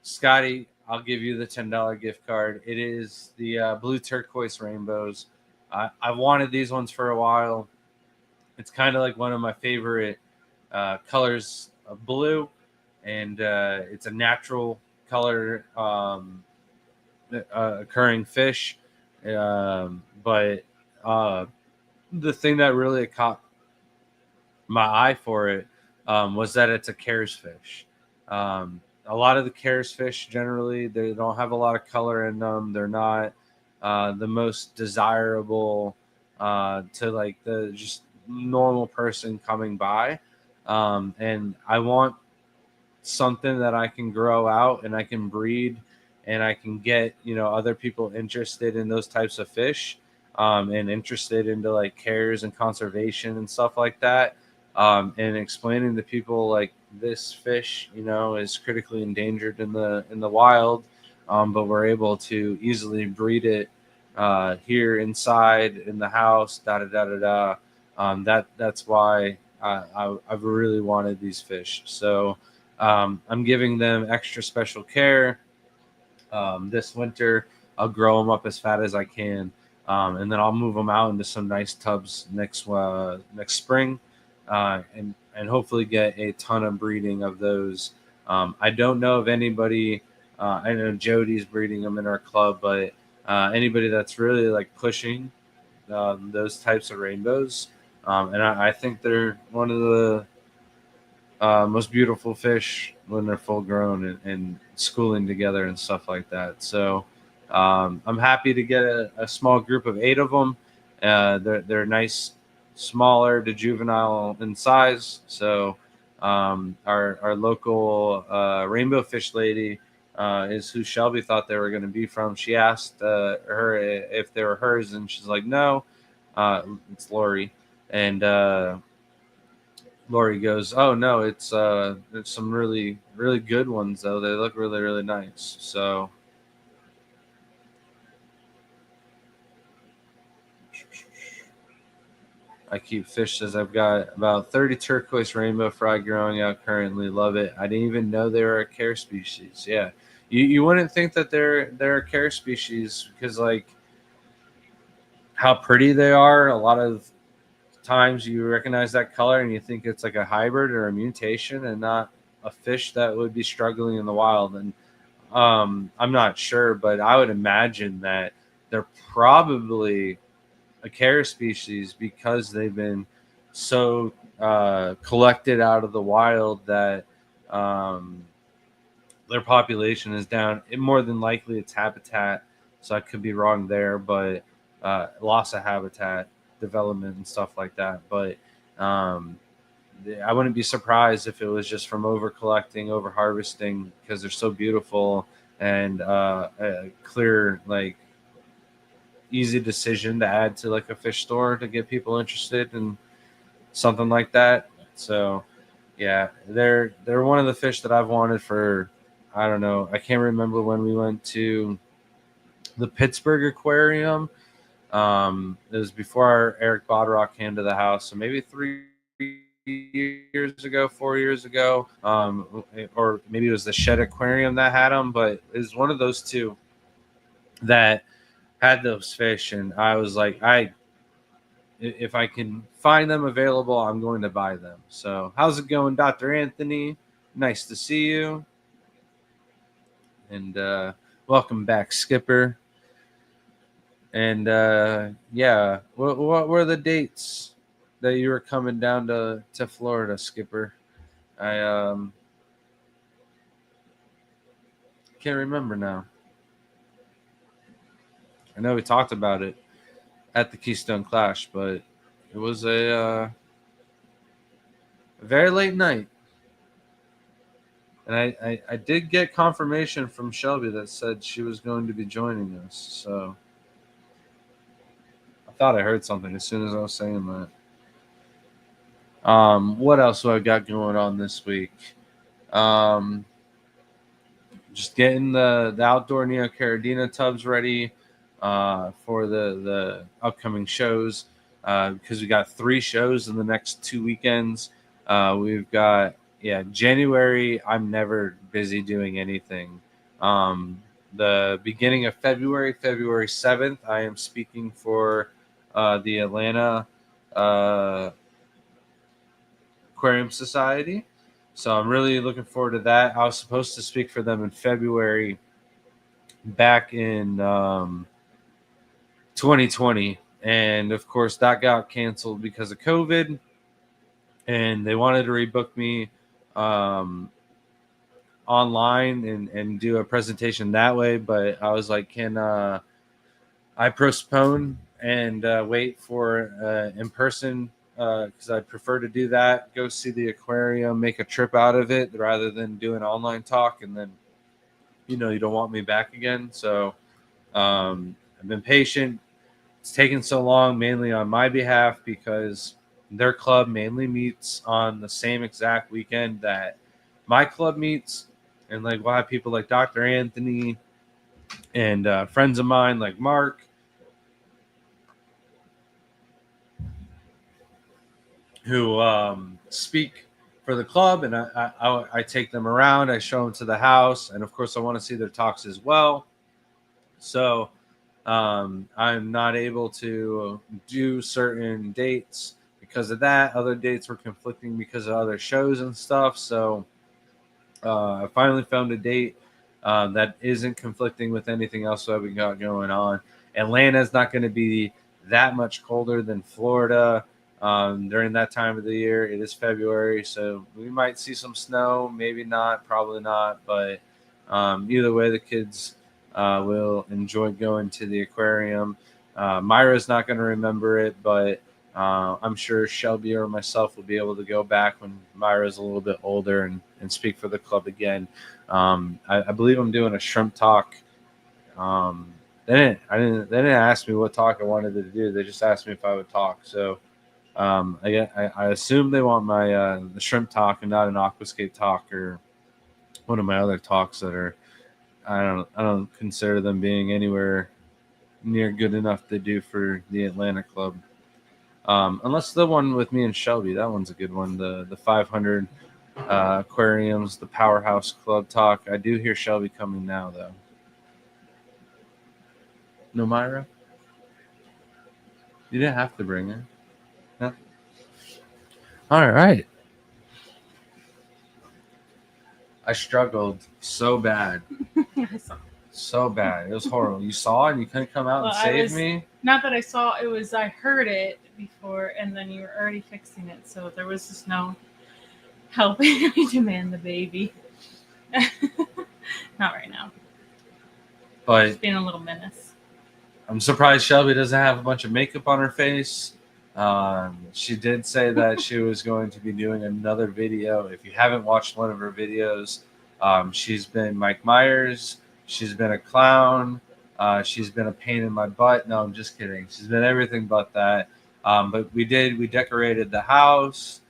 Scotty, I'll give you the $10 gift card. It is the blue turquoise rainbows. I've wanted these ones for a while. It's kind of like one of my favorite colors of blue, and it's a natural color. occurring fish. But the thing that really caught my eye for it was that it's a Cares fish. A lot of the Cares fish generally they don't have a lot of color in them. They're not the most desirable to like the just normal person coming by. And I want something that I can grow out and I can breed and I can get, other people interested in those types of fish, and interested into like cares and conservation and stuff like that. And explaining to people like this fish, is critically endangered in the wild, but we're able to easily breed it here inside in the house. Da da da da da. That's why I've really wanted these fish. So I'm giving them extra special care this winter. I'll grow them up as fat as I can, and then I'll move them out into some nice tubs next spring, and hopefully get a ton of breeding of those. I don't know of anybody. I know Jody's breeding them in our club, but anybody that's really like pushing those types of rainbows, and I think they're one of the most beautiful fish when they're full grown and schooling together and stuff like that. So I'm happy to get a small group of 8 of them. They're nice, smaller to juvenile in size. So our local rainbow fish lady is who Shelby thought they were going to be from. She asked her if they were hers, and she's like, no, it's Lori. And Lori goes, "Oh no, it's some really really good ones though. They look really really nice." So I keep fish says I've got about 30 turquoise rainbow fry growing out currently. Love it. I didn't even know they were a care species. Yeah, you wouldn't think that they're a care species because like how pretty they are. A lot of times you recognize that color and you think it's like a hybrid or a mutation and not a fish that would be struggling in the wild. And I'm not sure, but I would imagine that they're probably a care species because they've been so collected out of the wild that um, their population is down. More than likely, it's habitat. So I could be wrong there, but loss of habitat, development, and stuff like that. But um, I wouldn't be surprised if it was just from over collecting, over harvesting, because they're so beautiful and a clear, like easy decision to add to like a fish store to get people interested in something like that. So yeah, they're one of the fish that I've wanted for I don't know. I can't remember when we went to the Pittsburgh Aquarium. It was before Eric Bodrock came to the house, so maybe 3 years ago, 4 years ago, or maybe it was the Shed Aquarium that had them. But it was one of those two that had those fish, and I was like, if I can find them available, I'm going to buy them. So, how's it going, Dr. Anthony? Nice to see you, and welcome back, Skipper. And yeah, what were the dates that you were coming down to Florida, Skipper? I can't remember now. I know we talked about it at the Keystone Clash, but it was a very late night. And I did get confirmation from Shelby that said she was going to be joining us. So I thought I heard something as soon as I was saying that. What else do I got going on this week? Um, just getting the outdoor Neo Caradina tubs ready for the upcoming shows because we got 3 shows in the next 2 weekends. We've got January. I'm never busy doing anything. The beginning of February 7th, I am speaking for the Atlanta Aquarium Society. So I'm really looking forward to that. I was supposed to speak for them in February, back in 2020, and of course that got canceled because of COVID, and they wanted to rebook me um, online and do a presentation that way, but I was like, can I postpone and wait for in person because I'd prefer to do that, go see the aquarium, make a trip out of it rather than do an online talk, and then you don't want me back again. So I've been patient. It's taken so long mainly on my behalf because their club mainly meets on the same exact weekend that my club meets. And like we'll have people like Dr. Anthony and friends of mine like Mark who speak for the club, and I take them around. I show them to the house, and of course I want to see their talks as well. So I'm not able to do certain dates because of that. Other dates were conflicting because of other shows and stuff. So I finally found a date that isn't conflicting with anything else that we got going on. Atlanta is not going to be that much colder than Florida during that time of the year. It is February, so we might see some snow, maybe not, probably not. But either way, the kids will enjoy going to the aquarium. Myra's not going to remember it, but I'm sure Shelby or myself will be able to go back when Myra's a little bit older and speak for the club again. I believe I'm doing a shrimp talk. They didn't ask me what talk I wanted to do. They just asked me if I would talk. So I assume they want my the shrimp talk and not an aquascape talk or one of my other talks that are I don't consider them being anywhere near good enough to do for the Atlanta club. Unless the one with me and Shelby, that one's a good one. The 500 aquariums, the Powerhouse Club talk. I do hear Shelby coming now, though. No, Myra, you didn't have to bring her. No? All right. I struggled so bad, so bad. It was horrible. You saw it and you couldn't come out and save me. Not that I saw it was. I heard it before, and then you were already fixing it, so there was just no helping me demand the baby. Not right now. But Just being a little menace. I'm surprised Shelby doesn't have a bunch of makeup on her face. She did say that she was going to be doing another video. If you haven't watched one of her videos, she's been Mike Myers. She's been a clown. She's been a pain in my butt. No, I'm just kidding. She's been everything but that. But we decorated the house.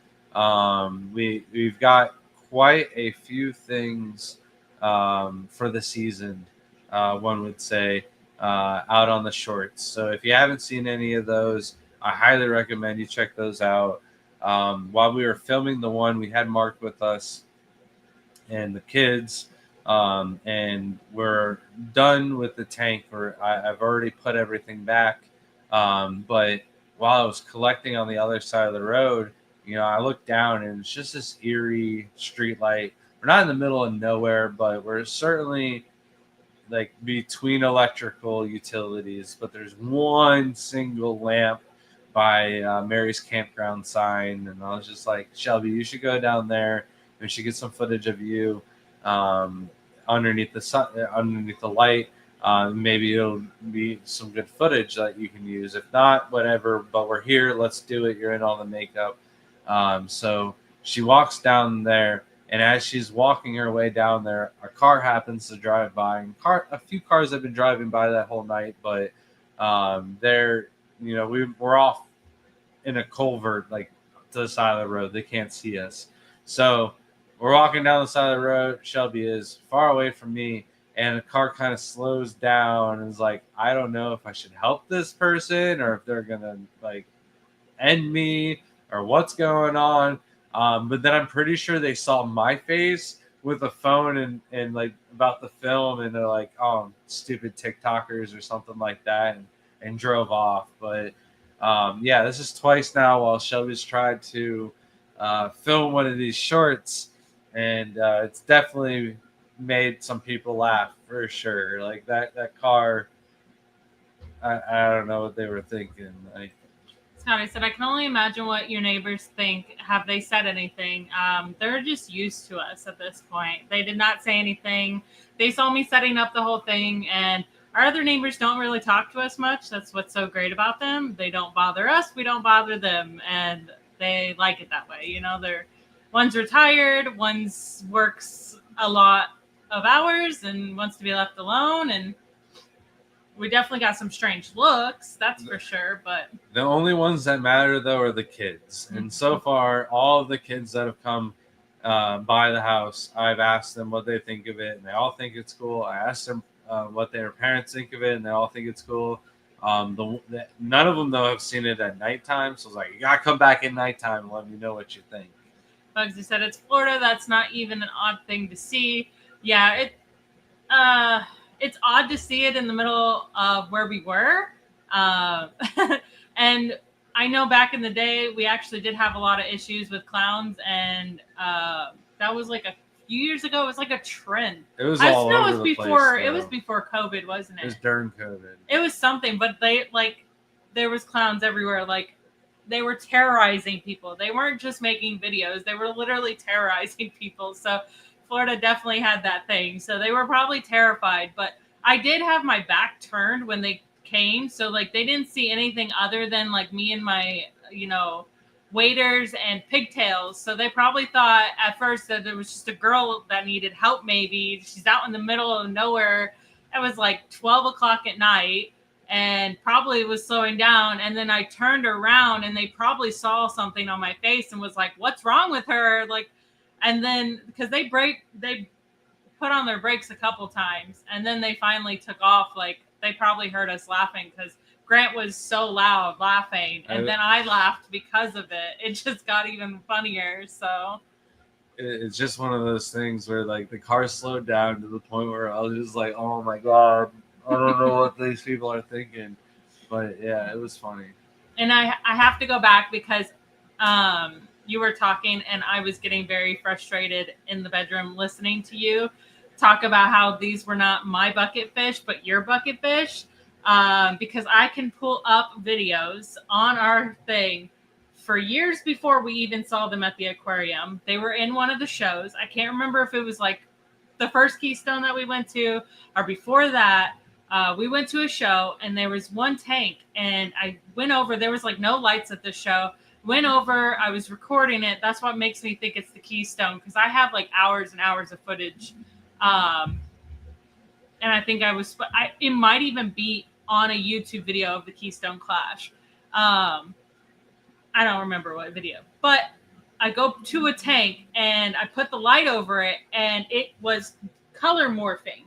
We've got quite a few things for the season, one would say, out on the shorts. So if you haven't seen any of those, I highly recommend you check those out. While we were filming the one, we had Mark with us and the kids, and we're done with the tank. I've already put everything back, but while I was collecting on the other side of the road, I looked down and it's just this eerie street light. We're not in the middle of nowhere, but we're certainly like between electrical utilities, but there's one single lamp by Mary's campground sign, and I was just like, Shelby, you should go down there. We should get some footage of you um, underneath the light. Maybe it'll be some good footage that you can use. If not, whatever. But we're here. Let's do it. You're in all the makeup. So she walks down there, and as she's walking her way down there, a car happens to drive by. And a few cars have been driving by that whole night, but we're off in a culvert, like to the side of the road. They can't see us. So we're walking down the side of the road. Shelby is far away from me, and the car kind of slows down and is like, I don't know if I should help this person or if they're gonna like end me or what's going on. But then I'm pretty sure they saw my face with a phone and like about the film, and they're like, oh, stupid TikTokers or something like that, and drove off. But yeah, this is twice now while Shelby's tried to film one of these shorts, and it's definitely made some people laugh for sure. Like that car, I don't know what they were thinking. Like, Scotty said, I can only imagine what your neighbors think. Have they said anything? They're just used to us at this point. They did not say anything. They saw me setting up the whole thing, and our other neighbors don't really talk to us much. That's what's so great about them. They don't bother us. We don't bother them, and they like it that way. You know, they're one's retired, one's works a lot of hours, and wants to be left alone, and we definitely got some strange looks, that's for sure. But the only ones that matter though are the kids. And so far, all of the kids that have come by the house, I've asked them what they think of it, and they all think it's cool. I asked them what their parents think of it, and they all think it's cool. None of them though have seen it at nighttime, so I was like, you gotta come back at nighttime and let me know what you think. Bugsy said it's Florida. That's not even an odd thing to see. Yeah, it's odd to see it in the middle of where we were. And I know back in the day, we actually did have a lot of issues with clowns, and that was like a few years ago. It was like a trend. It was all over the place. It was before COVID, wasn't it? It was during COVID. It was something, but there was clowns everywhere. Like, they were terrorizing people. They weren't just making videos. They were literally terrorizing people. So Florida definitely had that thing. So they were probably terrified. But I did have my back turned when they came. So, like, they didn't see anything other than, like, me and my, waiters and pigtails. So they probably thought at first that there was just a girl that needed help maybe. She's out in the middle of nowhere. It was like 12 o'clock at night. And probably was slowing down. And then I turned around and they probably saw something on my face and was like, what's wrong with her? Like, and then because they put on their brakes a couple times and then they finally took off. Like, they probably heard us laughing because Grant was so loud laughing. And then I laughed because of it. It just got even funnier. So it's just one of those things where, like, the car slowed down to the point where I was just like, oh my God. I don't know what these people are thinking, but yeah, it was funny. And I have to go back because you were talking and I was getting very frustrated in the bedroom listening to you talk about how these were not my bucket fish, but your bucket fish. Because I can pull up videos on our thing for years before we even saw them at the aquarium. They were in one of the shows. I can't remember if it was like the first Keystone that we went to or before that. We went to a show and there was one tank and I went over. There was like no lights at the show. Went over. I was recording it. That's what makes me think it's the Keystone because I have like hours and hours of footage. And I think it might even be on a YouTube video of the Keystone Clash. I don't remember what video, but I go to a tank and I put the light over it and it was color morphing.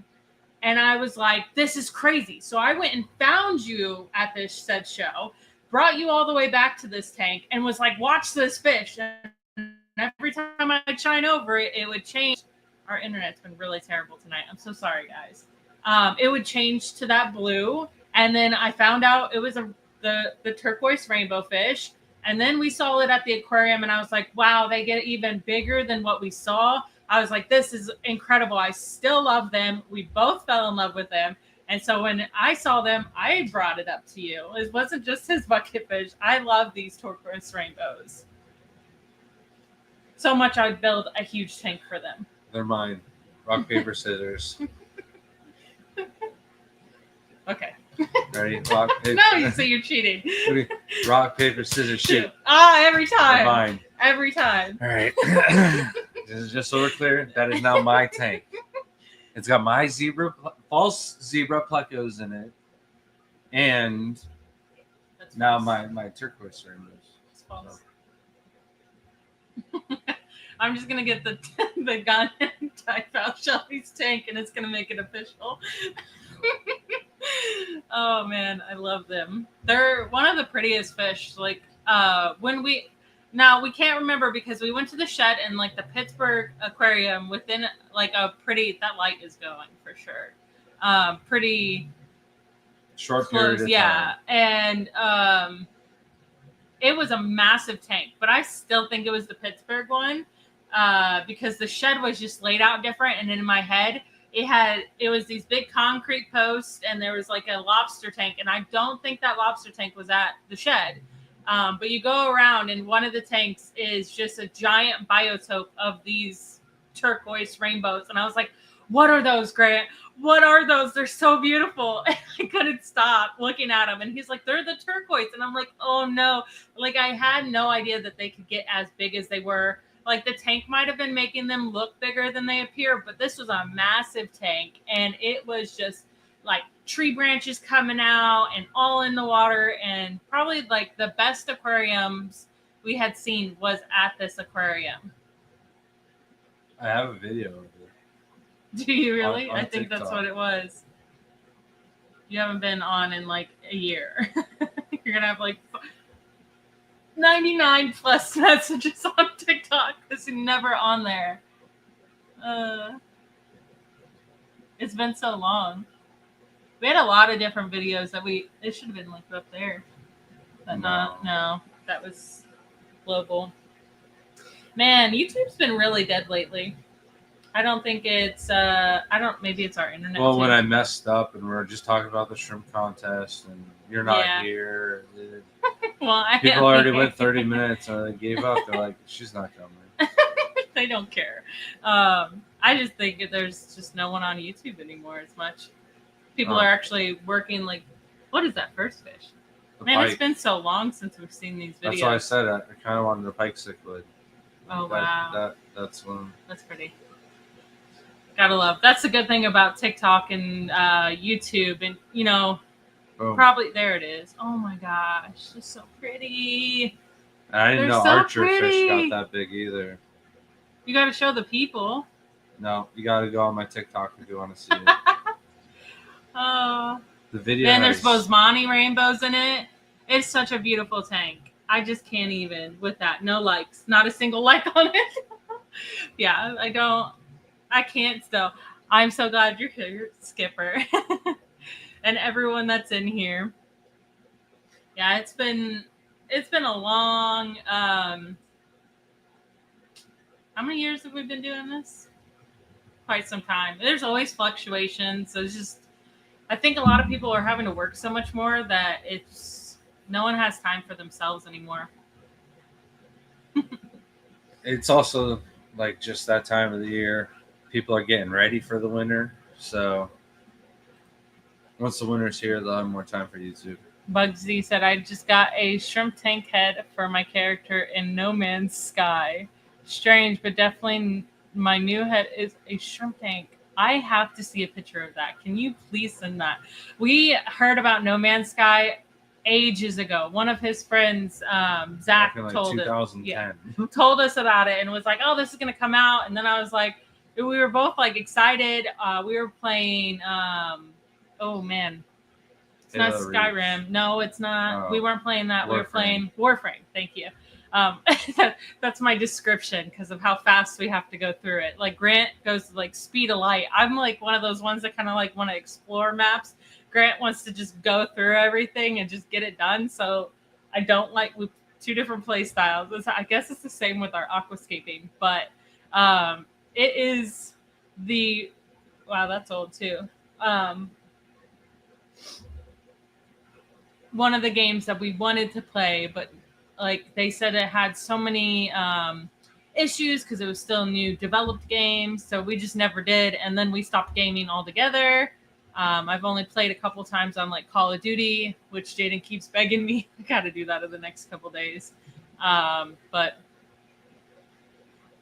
And I was like, this is crazy. So I went and found you at this said show, brought you all the way back to this tank, and was like, watch this fish. And every time I'd shine over it, it would change. Our internet's been really terrible tonight. I'm so sorry, guys. It would change to that blue. And then I found out it was the turquoise rainbow fish. And then we saw it at the aquarium, and I was like, wow, they get even bigger than what we saw. I was like, this is incredible. I still love them. We both fell in love with them. And so when I saw them, I brought it up to you. It wasn't just his bucket fish. I love these turquoise rainbows. So much I'd build a huge tank for them. They're mine. Rock, paper, scissors. Okay. Ready? Rock, paper. No, you say you're cheating. Rock, paper, scissors, shoot. Every time. They're mine. Every time. All right. This is just so we're clear. That is now my tank. It's got my false zebra plecos in it, and That's now false. my turquoise rainbows. It's false. I'm just gonna get the gun and type out Shelby's tank, and it's gonna make it official. Oh man, I love them. They're one of the prettiest fish. Like now we can't remember because we went to the shed and like the Pittsburgh aquarium within like that light is going for sure. Pretty short close, period of yeah. time. And it was a massive tank, but I still think it was the Pittsburgh one because the shed was just laid out different. And in my head, it was these big concrete posts, and there was like a lobster tank. And I don't think that lobster tank was at the shed. But you go around, and one of the tanks is just a giant biotope of these turquoise rainbows. And I was like, what are those, Grant? What are those? They're so beautiful. And I couldn't stop looking at them. And he's like, they're the turquoise. And I'm like, oh no. Like, I had no idea that they could get as big as they were. Like, the tank might have been making them look bigger than they appear, but this was a massive tank. And it was just like tree branches coming out and all in the water. And probably like the best aquariums we had seen was at this aquarium. I have a video of it. Do you really? On I think TikTok. that's what it was. You haven't been on in like a year. You're going to have like 99 plus messages on TikTok because you're never on there. It's been so long. We had a lot of different videos that it should have been linked up there. But no, that was global. Man, YouTube's been really dead lately. I don't think it's, maybe it's our internet. Well, too. when I messed up and we were just talking about the shrimp contest and you're not here. Well, People already went 30 minutes and they gave up. They're like, she's not coming. They don't care. I just think there's just no one on YouTube anymore as much. People are actually working like, what is that first fish? Man, it's been so long since we've seen these videos. That's why I said I kind of wanted a pike cichlid. Oh, wow. That's one. That's pretty. Gotta love. That's the good thing about TikTok and YouTube. And, probably, there it is. Oh my gosh. It's so pretty. I didn't know archer fish got that big either. You got to show the people. No, you got to go on my TikTok if you want to see it. Oh. The video. Man, there's Bosemani rainbows in it. It's such a beautiful tank. I just can't even with that. No likes. Not a single like on it. Yeah, I can't still. I'm so glad you're here, Skipper. And everyone that's in here. Yeah, it's been a long how many years have we been doing this? Quite some time. There's always fluctuations. So it's just, I think a lot of people are having to work so much more that no one has time for themselves anymore. It's also like just that time of the year. People are getting ready for the winter. So once the winter's here, they'll have more time for YouTube. Bugsy said, I just got a shrimp tank head for my character in No Man's Sky. Strange, but definitely my new head is a shrimp tank. I have to see a picture of that. Can you please send that? We heard about No Man's Sky ages ago. One of his friends, Zach, told us about it and was like, oh, this is going to come out. And then I was like, we were both like excited. We were playing, oh man, it's not Skyrim. No, it's not. We weren't playing that. We were playing Warframe. Thank you. That's my description because of how fast we have to go through it. Like Grant goes to like speed of light. I'm like one of those ones that kind of like want to explore maps. Grant wants to just go through everything and just get it done. So I don't like with two different play styles. I guess it's the same with our aquascaping, but it is wow, that's old too. One of the games that we wanted to play, but like they said it had so many issues because it was still a new developed game, so we just never did. And then we stopped gaming altogether. I've only played a couple times on like Call of Duty, which Jaden keeps begging me. I got to do that in the next couple days. But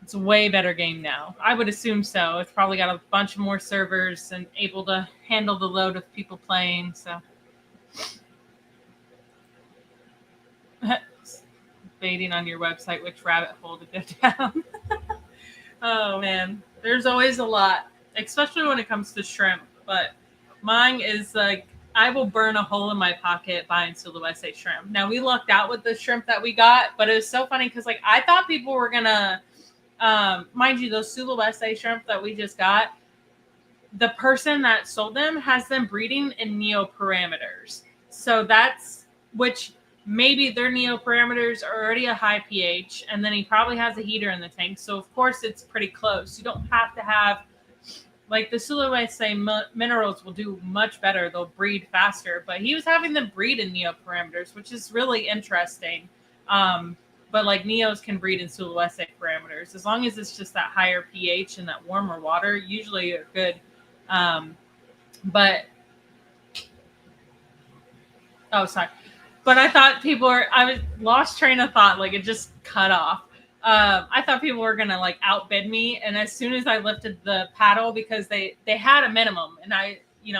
it's a way better game now. I would assume so. It's probably got a bunch of more servers and able to handle the load of people playing. So baiting on your website which rabbit hole to go down. Oh man, there's always a lot, especially when it comes to shrimp. But mine is like, I will burn a hole in my pocket buying Sulu SA shrimp. Now we lucked out with the shrimp that we got, but it was so funny because like I thought people were gonna mind you, those Sulu SA shrimp that we just got, the person that sold them has them breeding in neoparameters. So that's, which maybe their neo parameters are already a high pH, and then he probably has a heater in the tank. So of course it's pretty close. You don't have to have, like, the Sulawesi minerals will do much better. They'll breed faster, but he was having them breed in neo parameters, which is really interesting. But like neos can breed in Sulawesi parameters as long as it's just that higher pH and that warmer water. Usually are good. But oh, sorry. But I thought I was lost train of thought. Like it just cut off. I thought people were gonna like outbid me, and as soon as I lifted the paddle, because they had a minimum, and I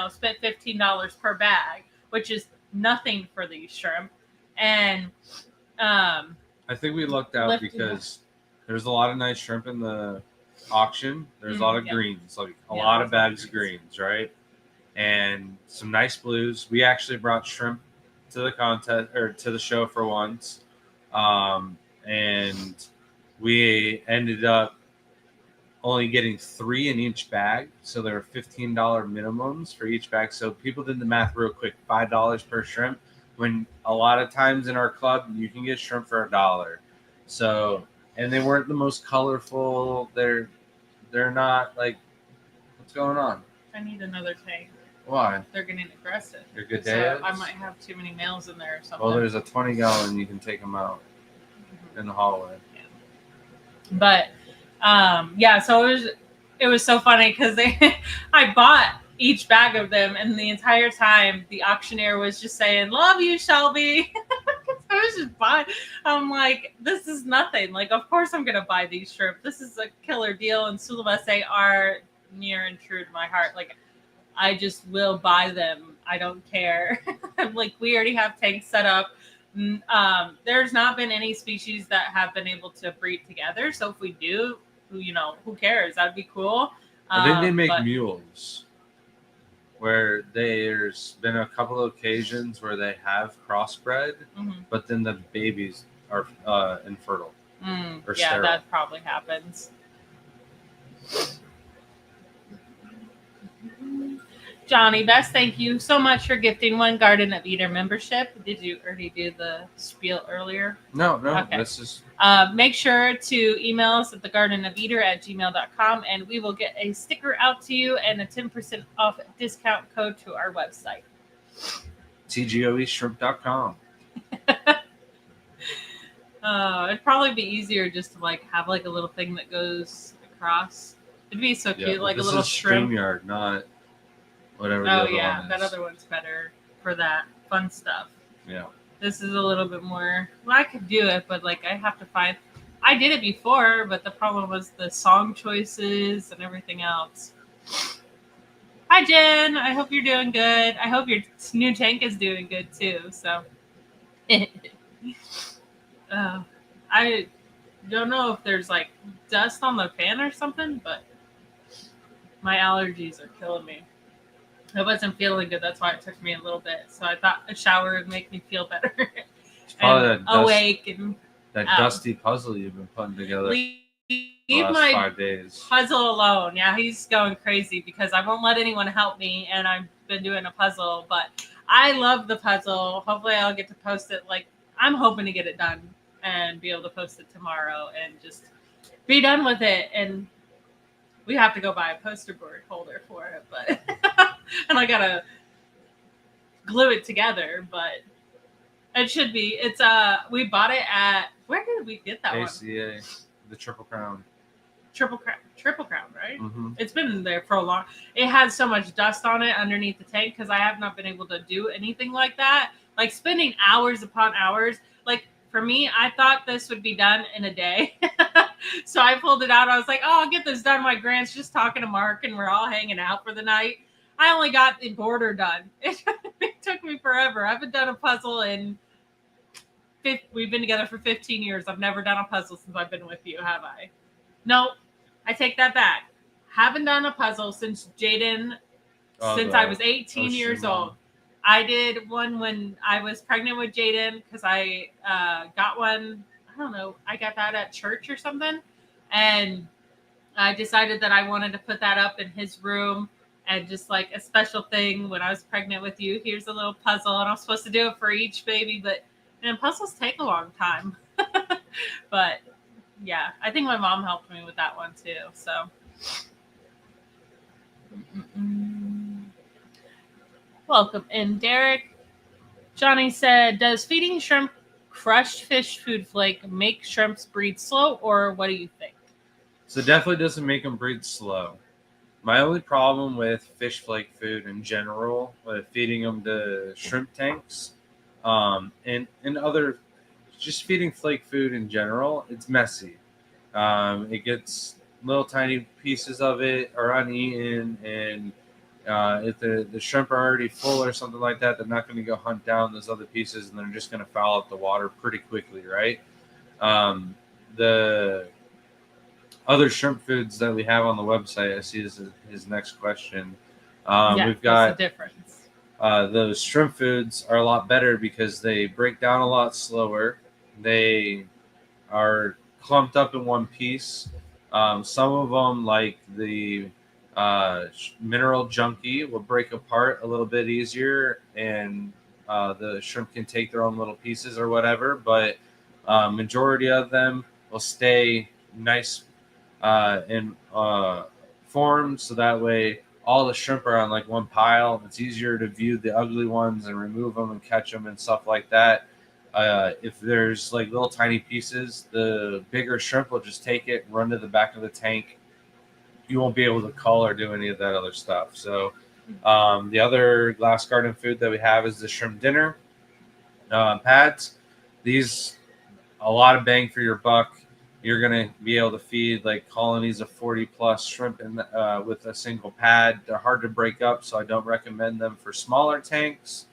spent $15 per bag, which is nothing for these shrimp, and I think we lucked out because there's a lot of nice shrimp in the auction. There's a lot of greens, like a lot of bags of greens, right? And some nice blues. We actually brought shrimp to the contest or to the show for once, and we ended up only getting 3 in each bag, so there were $15 minimums for each bag. So people did the math real quick: $5 per shrimp. When a lot of times in our club you can get shrimp for $1. So, and they weren't the most colorful. They're not like, what's going on? I need another tank. Why? They're getting aggressive. They're good dads? So I might have too many males in there or something. Well, there's a 20-gallon. You can take them out in the hallway. Yeah. But, so it was so funny because I bought each bag of them, and the entire time the auctioneer was just saying, "Love you, Shelby." I was just buying. I'm like, this is nothing. Like, of course I'm gonna buy these shrimp. This is a killer deal, and Sulawesi are near and true to my heart. Like, I just will buy them. I don't care. Like, we already have tanks set up. There's not been any species that have been able to breed together. So if we do, who cares? That'd be cool. I think they make mules, where there's been a couple of occasions where they have crossbred, but then the babies are infertile. Or sterile. That probably happens. Johnny Best, thank you so much for gifting one Garden of Eden membership. Did you already do the spiel earlier? No. Okay. This is... make sure to email us at thegardenofeater@gmail.com, and we will get a sticker out to you and a 10% off discount code to our website. tgoeshrimp.com. It'd probably be easier just to like have like a little thing that goes across. It'd be so cute, like a little shrimp. StreamYard, not whatever. That other one's better for that fun stuff. Yeah. This is a little bit more. Well, I could do it, but like I have to find. I did it before, but the problem was the song choices and everything else. Hi, Jen. I hope you're doing good. I hope your new tank is doing good too. So, I don't know if there's like dust on the fan or something, but my allergies are killing me. I wasn't feeling good. That's why it took me a little bit. So I thought a shower would make me feel better. It's probably and awake and that dusty puzzle you've been putting together leave the last my 5 days. Puzzle alone. Yeah, he's going crazy because I won't let anyone help me, and I've been doing a puzzle. But I love the puzzle. Hopefully, I'll get to post it. Like, I'm hoping to get it done and be able to post it tomorrow and just be done with it. And we have to go buy a poster board holder for it, but and I gotta glue it together, but it should be. It's we bought it at, where did we get that ACA, one? The Triple Crown. Triple Crown, right? Mm-hmm. It's been there for a long. It has so much dust on it underneath the tank because I have not been able to do anything like that. Like spending hours upon hours. Like for me, I thought this would be done in a day. So I pulled it out. I was like, oh, I'll get this done. My Grant's just talking to Mark and we're all hanging out for the night. I only got the border done. It took me forever. I haven't done a puzzle in, we've been together for 15 years. I've never done a puzzle since I've been with you, have I? No, I take that back. Haven't done a puzzle since Jaden, since I was 18 years old. I did one when I was pregnant with Jaden because I got one. I don't know. I got that at church or something. And I decided that I wanted to put that up in his room and just like a special thing when I was pregnant with you. Here's a little puzzle. And I'm supposed to do it for each baby, but And puzzles take a long time. But yeah, I think my mom helped me with that one too. So. Mm-mm-mm. Welcome in, Derek. Johnny said, "Does feeding shrimp crushed fish food flake make shrimps breed slow, or what do you think?" So definitely doesn't make them breed slow. My only problem with fish flake food in general, with feeding them to shrimp tanks, and other, just feeding flake food in general, it's messy. It gets little tiny pieces of it are uneaten, and if the shrimp are already full or something like that, they're not going to go hunt down those other pieces, and they're just going to foul up the water pretty quickly, right? The other shrimp foods that we have on the website, I see is his next question. Yeah, We've what's the got difference? those shrimp foods are a lot better because they break down a lot slower. They are clumped up in one piece. Some of them, like the mineral junkie, will break apart a little bit easier, and the shrimp can take their own little pieces or whatever. But majority of them will stay nice in form, so that way all the shrimp are on like one pile. It's easier to view the ugly ones and remove them and catch them and stuff like that. If there's like little tiny pieces, the bigger shrimp will just take it, run to the back of the tank. You won't be able to cull or do any of that other stuff. So the other glass garden food that we have is the shrimp dinner pads. These, a lot of bang for your buck. You're gonna be able to feed like colonies of 40 plus shrimp with a single pad. They're hard to break up, so I don't recommend them for smaller tanks.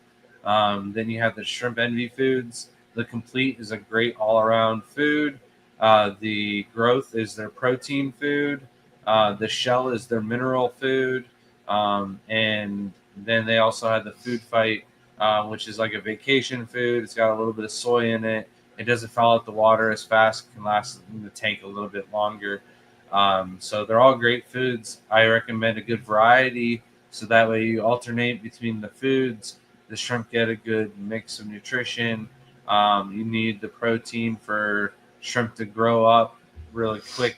Then you have the shrimp envy foods. The complete is a great all around food. The growth is their protein food. The shell is their mineral food. And then they also have the food fight, which is like a vacation food. It's got a little bit of soy in it. It doesn't foul out the water as fast. Can last in the tank a little bit longer. So they're all great foods. I recommend a good variety, so that way you alternate between the foods. The shrimp get a good mix of nutrition. You need the protein for shrimp to grow up really quick,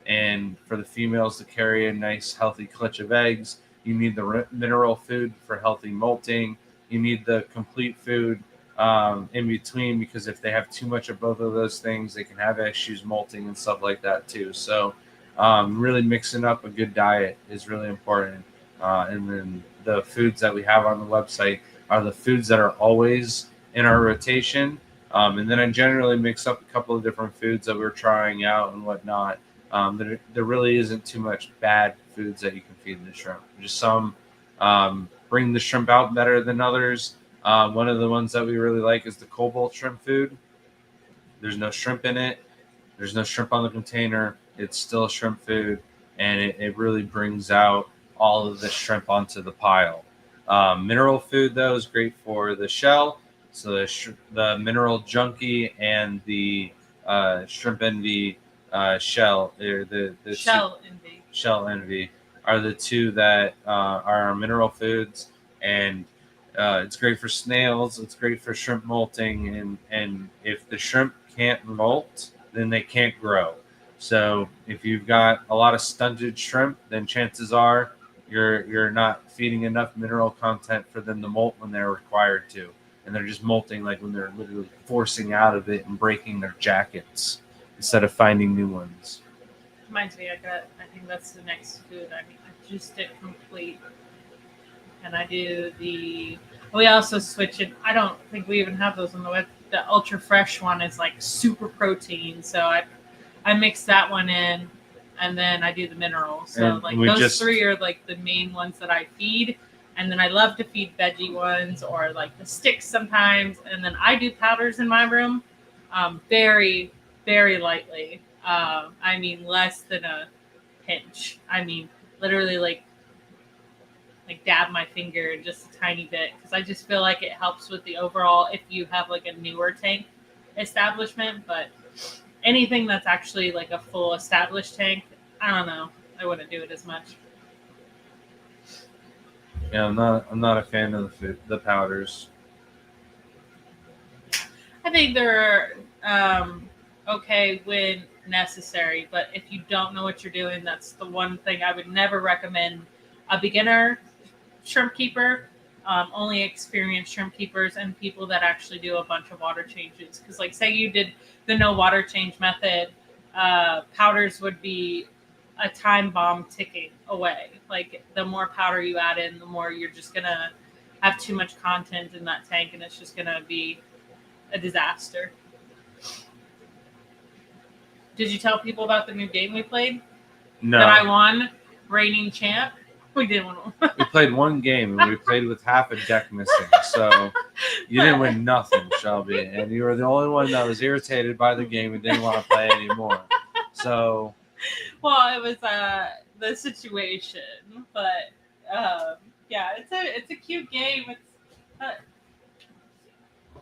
and for the females to carry a nice healthy clutch of eggs. You need the mineral food for healthy molting. You need the complete food in between, because if they have too much of both of those things, they can have issues molting and stuff like that too. So, really mixing up a good diet is really important. And then the foods that we have on the website are the foods that are always in our rotation. And then I generally mix up a couple of different foods that we're trying out and whatnot. There really isn't too much bad foods that you can feed the shrimp. Just some bring the shrimp out better than others. One of the ones that we really like is the cobalt shrimp food. There's no shrimp in it. There's no shrimp on the container. It's still shrimp food, and it really brings out all of the shrimp onto the pile. Mineral food, though, is great for the shell. So the mineral junkie and the shrimp envy shell, or the Shell envy. shell envy, are the two that are our mineral foods, and it's great for snails. It's great for shrimp molting, and if the shrimp can't molt, then they can't grow. So if you've got a lot of stunted shrimp, then chances are you're not feeding enough mineral content for them to molt when they're required to, and they're just molting like when they're literally forcing out of it and breaking their jackets instead of finding new ones. Reminds me, I think that's the next food. I mean, I just did complete, and I do the. We also switch it. I don't think we even have those on the web. The ultra fresh one is like super protein, so I mix that one in, and then I do the minerals. So And like we those just three are like the main ones that I feed, and then I love to feed veggie ones or like the sticks sometimes, and then I do powders in my room, very very lightly. I mean less than a pinch. I mean literally like dab my finger just a tiny bit, because I just feel like it helps with the overall if you have like a newer tank establishment. But anything that's actually like a full established tank, I don't know. I wouldn't do it as much. I'm not a fan of the powders. I think they're okay when necessary, but if you don't know what you're doing, that's the one thing I would never recommend a beginner shrimp keeper. Only experienced shrimp keepers and people that actually do a bunch of water changes. Because, like, say you did the no water change method, powders would be a time bomb ticking away. Like, the more powder you add in, the more you're just gonna have too much content in that tank, and it's just gonna be a disaster. Did you tell people about the new game we played that I No, won, reigning champ? We did one. we played one game and we played with half a deck missing. So you didn't win nothing, Shelby, and you were the only one that was irritated by the game and didn't want to play anymore. So Well, it was the situation, but yeah, it's a cute game. It's uh,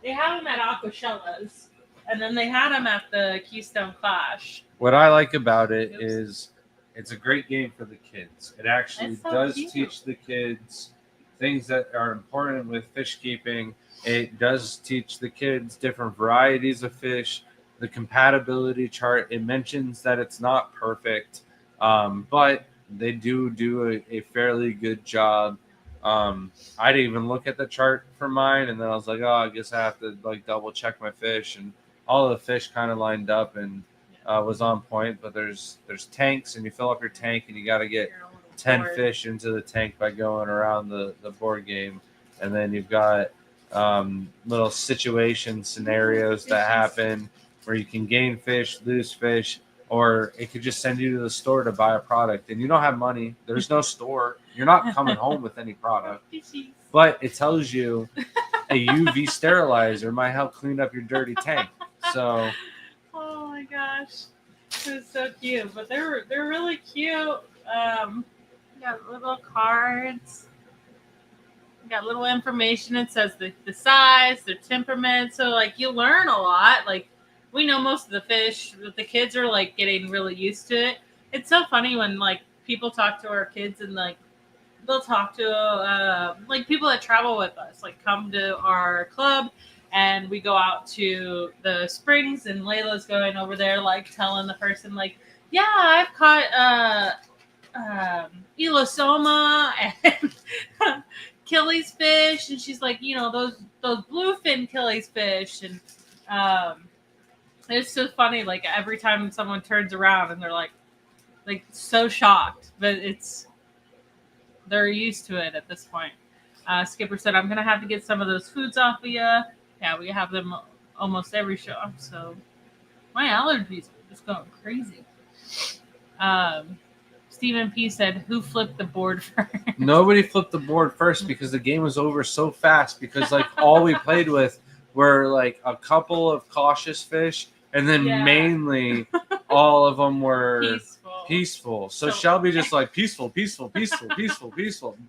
they have them at Aquashellas, and then they had them at the Keystone Clash. what I like about it is it's a great game for the kids. It actually It's so does cute. teach the kids things that are important with fish keeping. It does teach the kids different varieties of fish, the compatibility chart. It mentions that it's not perfect, but they do a fairly good job. I didn't even look at the chart for mine, and then I was like, oh, I guess I have to like double check my fish, and all of the fish kind of lined up and was on point. But there's tanks, and you fill up your tank, and you got to get 10 fish into the tank by going around the board game, and then you've got little situation scenarios that happen where you can gain fish, lose fish, or it could just send you to the store to buy a product and you don't have money. There's no store. You're not coming home with any product, but it tells you a UV sterilizer might help clean up your dirty tank. So, oh my gosh, it was so cute. But they're really cute. Got little cards. Got little information. It says the size, their temperament. So like you learn a lot. Like we know most of the fish, but the kids are like getting really used to it. It's so funny when like people talk to our kids and like they'll talk to like people that travel with us, like come to our club and we go out to the springs and Layla's going over there like telling the person like, yeah, I've caught Elosoma and Killies fish, and she's like, you know, those bluefin Killies fish, and it's so funny. Like every time someone turns around and they're like so shocked, but they're used to it at this point. Skipper said, "I'm gonna have to get some of those foods off of you." Yeah, we have them almost every show, so my allergies are just going crazy. Stephen P said, "Who flipped the board first?" nobody flipped the board first because the game was over so fast because like all we played with were like a couple of cautious fish and then mainly all of them were peaceful. So Shelby just like peaceful,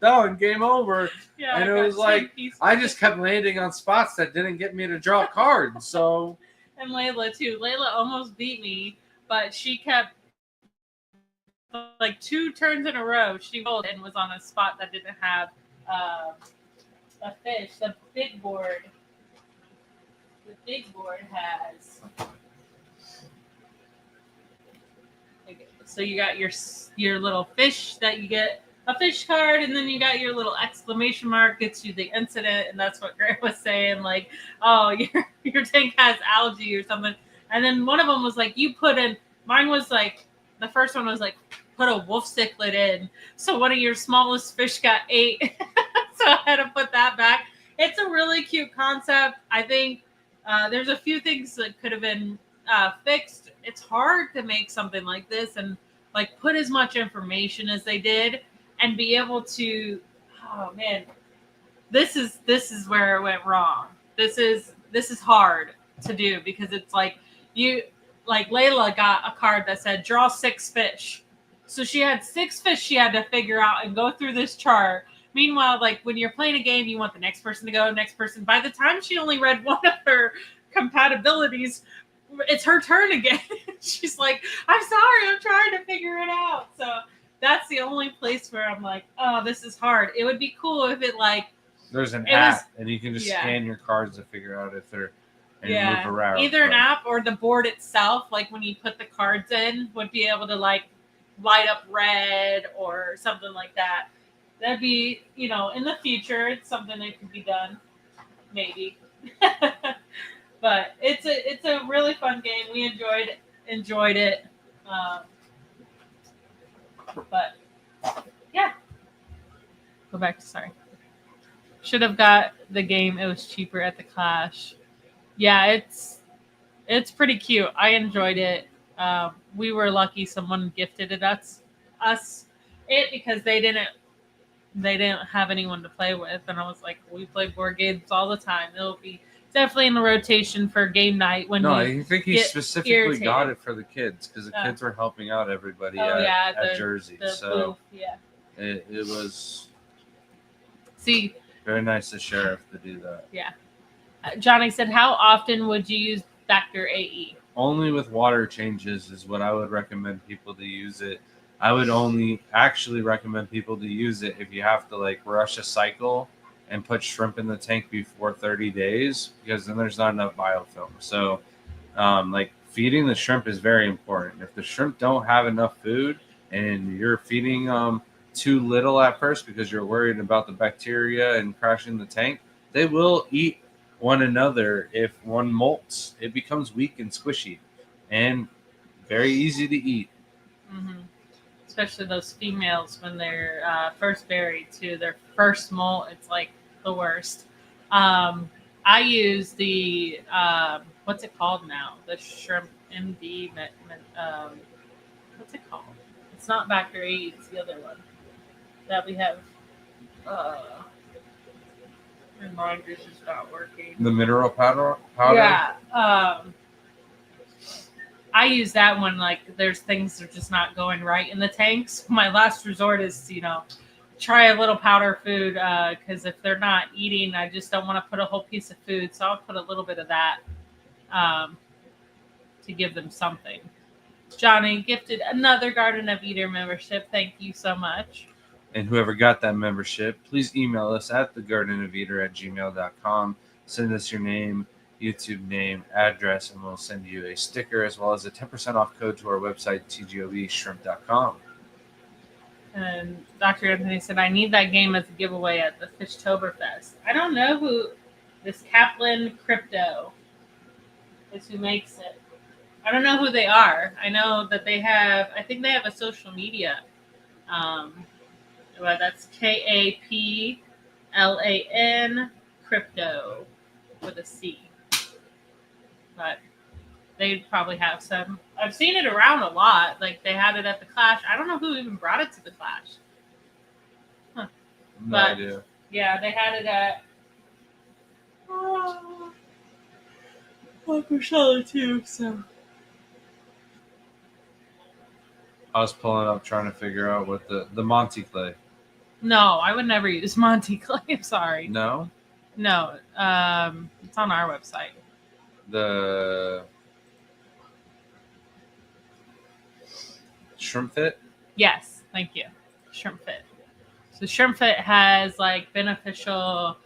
done, game over. Yeah, and it was like I just kept landing on spots that didn't get me to draw cards. So and Layla too. Layla almost beat me, but she kept like 2 turns in a row. She rolled and was on a spot that didn't have a fish. The big board has. So you got your little fish that you get a fish card, and then you got your little exclamation mark gets you the incident, and that's what Grant was saying, like, oh, your tank has algae or something. And then one of them was like, you put in. Mine was like the first one was like put a wolf cichlid in, so one of your smallest fish got 8. So I had to put that back. It's a really cute concept. I think there's a few things that could have been fixed. It's hard to make something like this and like put as much information as they did and be able to. Oh man, this is where it went wrong. This is hard to do because it's like Layla got a card that said draw 6 fish. So she had 6 fish she had to figure out and go through this chart. Meanwhile, like when you're playing a game, you want the next person to go, next person. By the time she only read one of her compatibilities, it's her turn again. She's like, I'm sorry, I'm trying to figure it out. So that's the only place where I'm like, oh, this is hard. It would be cool if it like there's an app and you can just scan your cards to figure out if they're and move around. Either an app or the board itself, like when you put the cards in, would be able to like light up red or something like that. That'd be, in the future, it's something that could be done, maybe. But it's a really fun game. We enjoyed it. But yeah, go back to sorry. Should have got the game. It was cheaper at the Clash. Yeah, it's pretty cute. I enjoyed it. We were lucky someone gifted us it because they didn't have anyone to play with, and I was like, we play board games all the time. It'll be definitely in the rotation for game night. I think he specifically got it for the kids because the kids were helping out everybody at Jersey. So it was very nice of Sheriff to do that. Yeah. Johnny said, how often would you use Factor AE? Only with water changes is what I would recommend people to use it. I would only actually recommend people to use it if you have to like rush a cycle and put shrimp in the tank before 30 days, because then there's not enough biofilm. So like feeding the shrimp is very important. If the shrimp don't have enough food and you're feeding too little at first because you're worried about the bacteria and crashing the tank, they will eat one another. If one molts, it becomes weak and squishy and very easy to eat. Mm-hmm. Especially those females when they're first buried too. Their first molt, it's like the worst. I use the what's it called now? The shrimp MD. What's it called? It's not Factor 8. It's the other one that we have. Reminders is not working. The mineral powder. Yeah. I use that one like there's things that are just not going right in the tanks. My last resort is try a little powder food because if they're not eating, I just don't want to put a whole piece of food. So I'll put a little bit of that to give them something. Johnny gifted another Garden of Eater membership. Thank you so much. And whoever got that membership, please email us at thegardenofeater@gmail.com. Send us your name, YouTube name, address, and we'll send you a sticker as well as a 10% off code to our website, tgobshrimp.com. And Dr. Anthony said, I need that game as a giveaway at the Fishtoberfest. I don't know who this Kaplan Crypto is who makes it. I don't know who they are. I know that I think they have a social media. Well, that's KAPLAN Crypto with a C. But they probably have some. I've seen it around a lot. Like they had it at the Clash. I don't know who even brought it to the Clash. Huh. No idea. Yeah, they had it at Coachella too. So I was pulling up trying to figure out what the Monty Clay. No, I would never use Monty Clay. I'm sorry. No? No. It's on our website. The Shrimp Fit? Yes, thank you. Shrimp Fit. So Shrimp Fit has like beneficial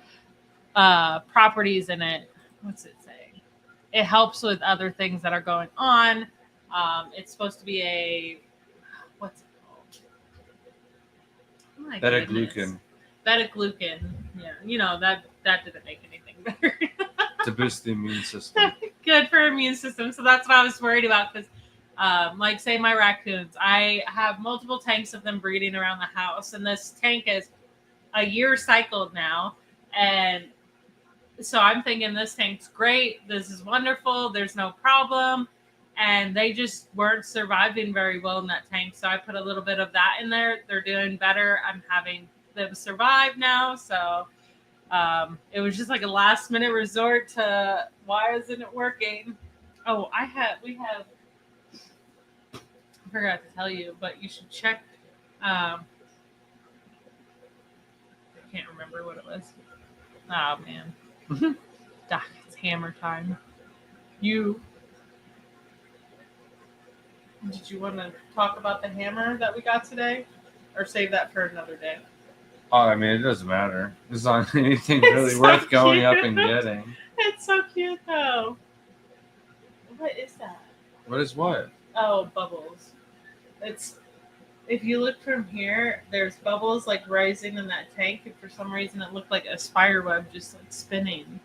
properties in it. What's it saying? It helps with other things that are going on. It's supposed to be what's it called? Beta-glucan. Beta-glucan. Yeah, that didn't make anything better. To boost the immune system. Good for immune system. So that's what I was worried about because, like, say my raccoons, I have multiple tanks of them breeding around the house, and this tank is a year cycled now, and so I'm thinking this tank's great. This is wonderful. There's no problem. And they just weren't surviving very well in that tank. So I put a little bit of that in there. They're doing better. I'm having them survive now. So it was just like a last minute resort to why isn't it working? Oh, I forgot to tell you, but you should check. I can't remember what it was. Oh, man. Doc, it's hammer time. Did you want to talk about the hammer that we got today? Or save that for another day? Oh, I mean, it doesn't matter. It's not anything really worth going up and getting. It's so cute, though. What is that? What is what? Oh, bubbles. It's if you look from here, there's bubbles like rising in that tank, and for some reason it looked like a spider web just like spinning.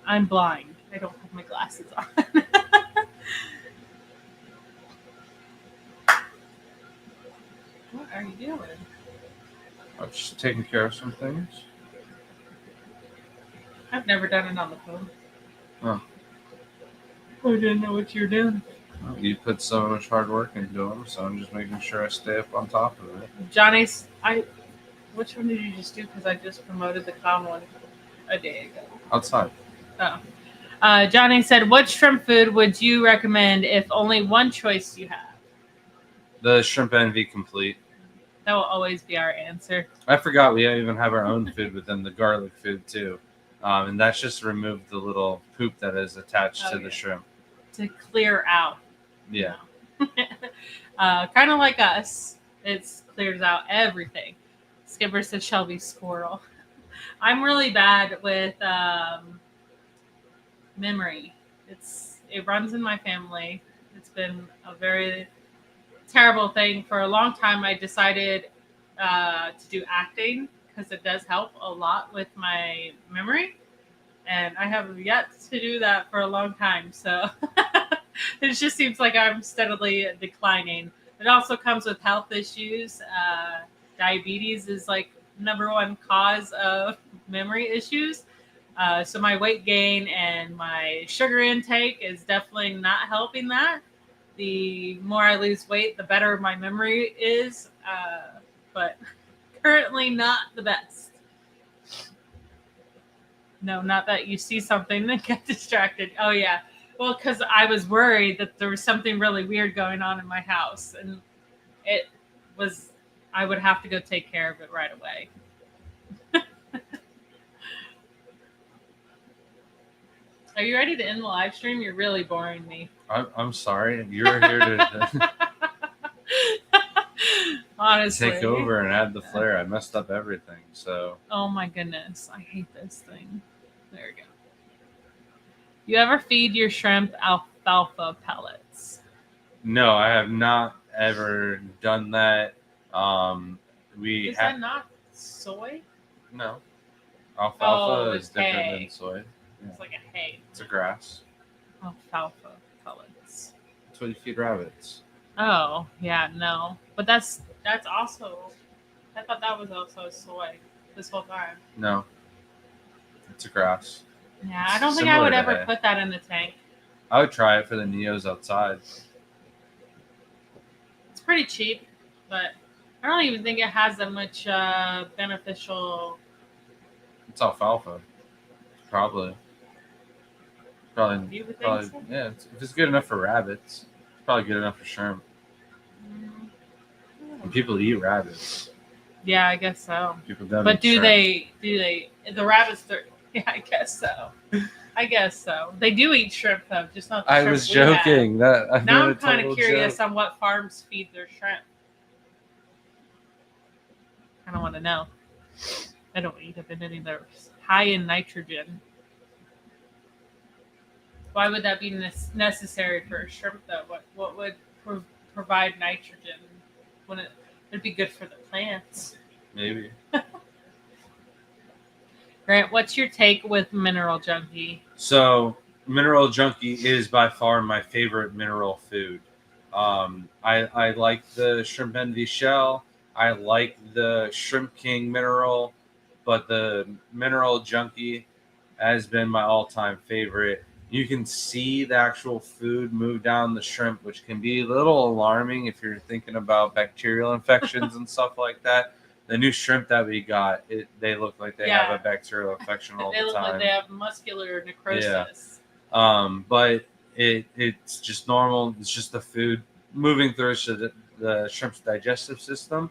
I'm blind. I don't have my glasses on. What are you doing? I'm just taking care of some things. I've never done it on the phone. Oh. I didn't know what you were doing. Well, you put so much hard work into them, so I'm just making sure I stay up on top of it. Johnny's. Which one did you just do? Because I just promoted the calm one a day ago. Outside. Oh. Johnny said, "What shrimp food would you recommend if only one choice you have?" The shrimp envy complete. That will always be our answer. I forgot we even have our own food within the garlic food too, and that's just remove the little poop that is attached to the shrimp to clear out. Yeah. Kind of like us, it clears out everything. Skipper says Shelby squirrel. I'm really bad with memory. It runs in my family. It's been a very terrible thing. For a long time, I decided to do acting because it does help a lot with my memory. And I have yet to do that for a long time. So it just seems like I'm steadily declining. It also comes with health issues. Diabetes is like #1 cause of memory issues. So my weight gain and my sugar intake is definitely not helping that. The more I lose weight, the better my memory is. But currently not the best. No, not that you see something and get distracted. Oh, yeah. Well, because I was worried that there was something really weird going on in my house. And I would have to go take care of it right away. Are you ready to end the live stream? You're really boring me. I'm sorry. You're here to honestly take over and add the flair. I messed up everything. So. Oh my goodness. I hate this thing. There we go. You ever feed your shrimp alfalfa pellets? No, I have not ever done that. Is that not soy? No. Alfalfa is different hay. than soy. Yeah. It's like a hay. It's a grass. Alfalfa pellets. That's what you feed rabbits. Oh, yeah, no. But that's also, I thought that was also soy this whole time. No. It's a grass. Yeah, I don't think I would ever put that in the tank. I would try it for the Neos outside. It's pretty cheap, but I don't even think it has that much beneficial. It's alfalfa. Probably. You would think probably so? Yeah. If it's good enough for rabbits, it's probably good enough for shrimp. And people eat rabbits. Yeah, I guess so. People don't. But do they? The rabbits? Yeah, I guess so. They do eat shrimp though, just not. The I shrimp was we joking. have. Now I'm kind of curious on what farms feed their shrimp. I don't want to know. I don't eat them in any. They're high in nitrogen. Why would that be necessary for a shrimp though? What would provide nitrogen? Wouldn't it'd be good for the plants? Maybe. Grant, what's your take with Mineral Junkie? So, Mineral Junkie is by far my favorite mineral food. I like the Shrimp Envy shell. I like the Shrimp King mineral, but the Mineral Junkie has been my all-time favorite. You can see the actual food move down the shrimp, which can be a little alarming if you're thinking about bacterial infections and stuff like that. The new shrimp that we got, they look like they have a bacterial infection all the time. They look like they have muscular necrosis. Yeah. But it's just normal. It's just the food moving through the shrimp's digestive system.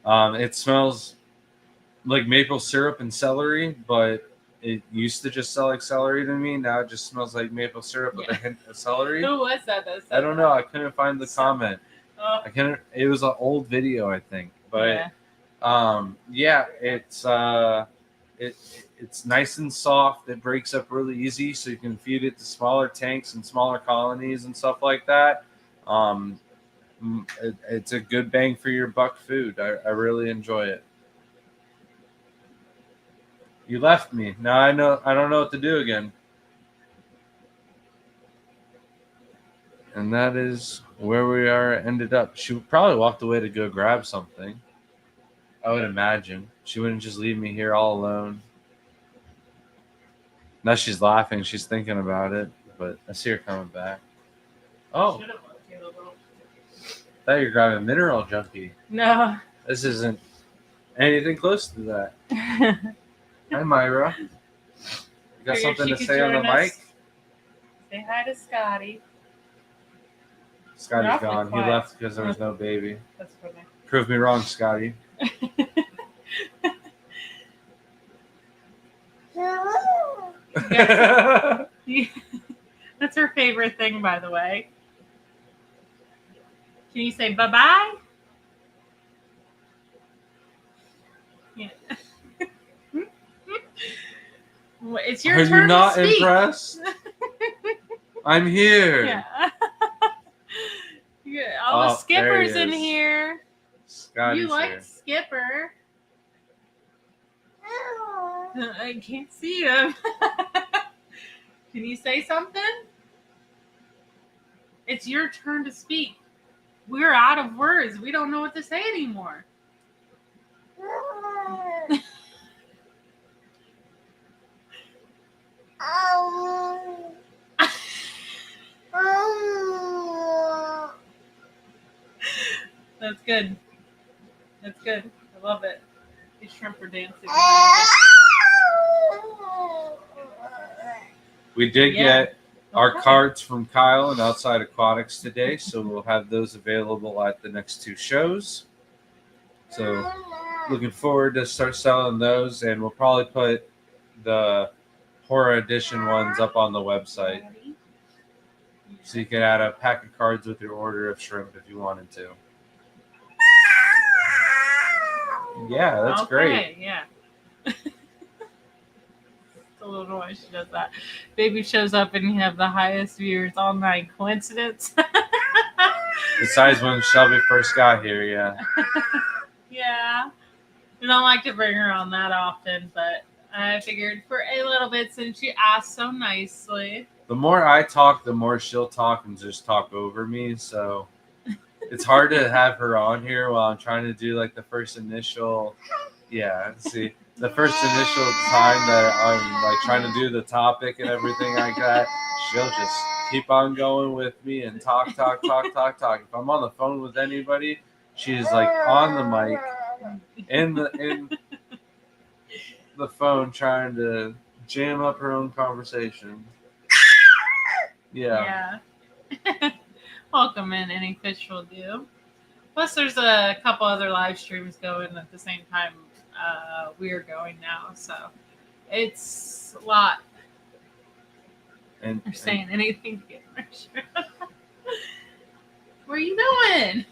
It smells like maple syrup and celery, but it used to just smell like celery to me. Now it just smells like maple syrup with a hint of celery. Who was that? I don't know. I couldn't find the comment. I couldn't. It was an old video, I think. But it's nice and soft. It breaks up really easy, so you can feed it to smaller tanks and smaller colonies and stuff like that. It's a good bang for your buck food. I really enjoy it. You left me. Now I don't know what to do again. And that is where we are ended up. She probably walked away to go grab something. I would imagine. She wouldn't just leave me here all alone. Now she's laughing. She's thinking about it. But I see her coming back. Oh, Should have left you a little. I thought you were grabbing Mineral Junkie. No. This isn't anything close to that. Hi, Myra. You got Figured something she to could say on the join us. mic? Say hi to Scotty. Scotty's You're awfully gone. He quiet. left because there was no baby. That's funny. Prove me wrong, Scotty. That's her favorite thing, by the way. Can you say bye-bye? Yeah. It's your Are turn you not to speak. impressed? I'm here. Yeah. Yeah. Oh, Oh, Skipper's there in he is. here. Scotty's You like here. Skipper. I can't see him. Can you say something? It's your turn to speak. We're out of words. We don't know what to say anymore. That's good. That's good. I love it. These shrimp are dancing. We did Yeah. get our Okay. cards from Kyle and Outside Aquatics today, so we'll have those available at the next two shows. So looking forward to start selling those, and we'll probably put the horror edition ones up on the website, so you can add a pack of cards with your order of shrimp if you wanted to. Yeah, that's Okay, great. Yeah. It's a little noise. She does that. Baby shows up and you have the highest viewers all night. Coincidence? Besides when Shelby first got here, yeah. Yeah. I don't like to bring her on that often, but I figured for a little bit since she asked so nicely. The more I talk, the more she'll talk and just talk over me. So it's hard to have her on here while I'm trying to do like the first initial. Yeah, see, the first initial time that I'm like trying to do the topic and everything like that, she'll just keep on going with me and talk. If I'm on the phone with anybody, she's like on the mic in the phone trying to jam up her own conversation. Yeah. Welcome in, any fish will do. Plus, there's a couple other live streams going at the same time we're going now, so it's a lot. And They're saying anything to get my shirt. Where are you going?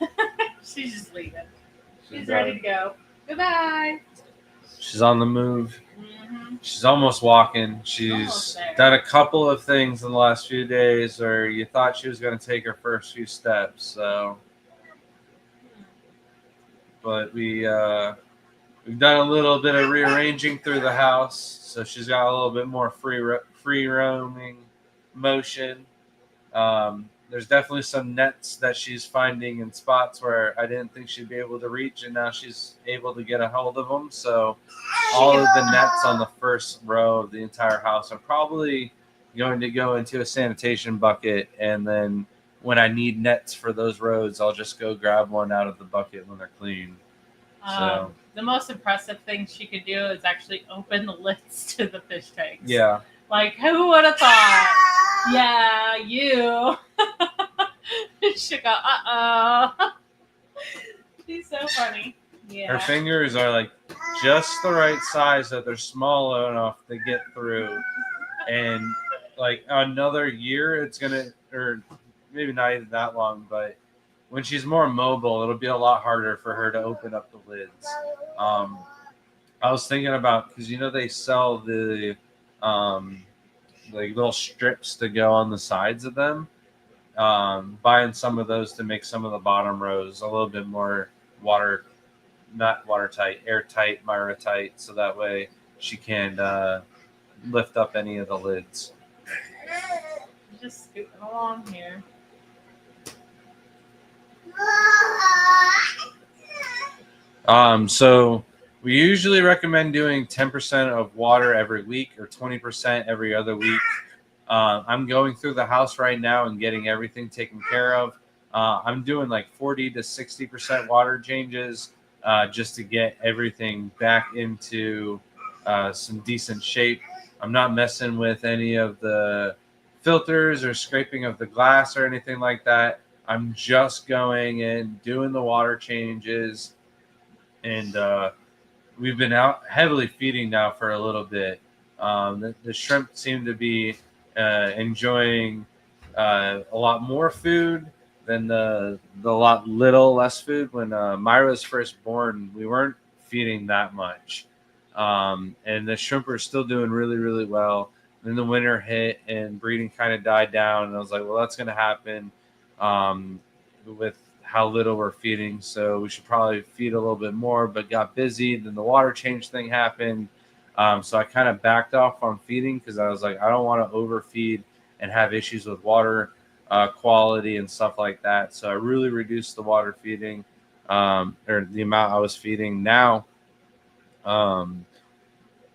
She's just leaving. She's ready to go. Goodbye. She's on the move. Mm-hmm. She's almost walking. Almost She's there. done a couple of things in the last few days where you thought she was going to take her first few steps. So, but we've done a little bit of rearranging through the house, so she's got a little bit more free roaming motion. There's definitely some nets that she's finding in spots where I didn't think she'd be able to reach, and now she's able to get a hold of them. So all of the nets on the first row of the entire house are probably going to go into a sanitation bucket, and then when I need nets for those roads, I'll just go grab one out of the bucket when they're clean. So The most impressive thing she could do is actually open the lids to the fish tanks. yeah. Like, who would have thought? Yeah, you. She go, uh-oh. She's so funny. Yeah. Her fingers are like just the right size that they're small enough to get through. And like another year, it's going to, or maybe not even that long, but when she's more mobile, it'll be a lot harder for her to open up the lids. I was thinking about, because they sell the um, like little strips to go on the sides of them. Buying some of those to make some of the bottom rows a little bit more water, not watertight, airtight, Myra tight, so that way she can lift up any of the lids. Just scooting along here. So we usually recommend doing 10% of water every week or 20% every other week. I'm going through the house right now and getting everything taken care of. I'm doing like 40 to 60% water changes just to get everything back into some decent shape. I'm not messing with any of the filters or scraping of the glass or anything like that. I'm just going and doing the water changes, and we've been out heavily feeding now for a little bit. The shrimp seem to be enjoying a lot more food than the lot little less food. When Myra was first born, we weren't feeding that much, and the shrimp are still doing really really well. Then the winter hit and breeding kind of died down, and I was like, well, that's going to happen with how little we're feeding, so we should probably feed a little bit more, but got busy. Then the water change thing happened. So I kind of backed off on feeding because I was like, I don't want to overfeed and have issues with water quality and stuff like that. So I really reduced the water feeding, or the amount I was feeding. Now um,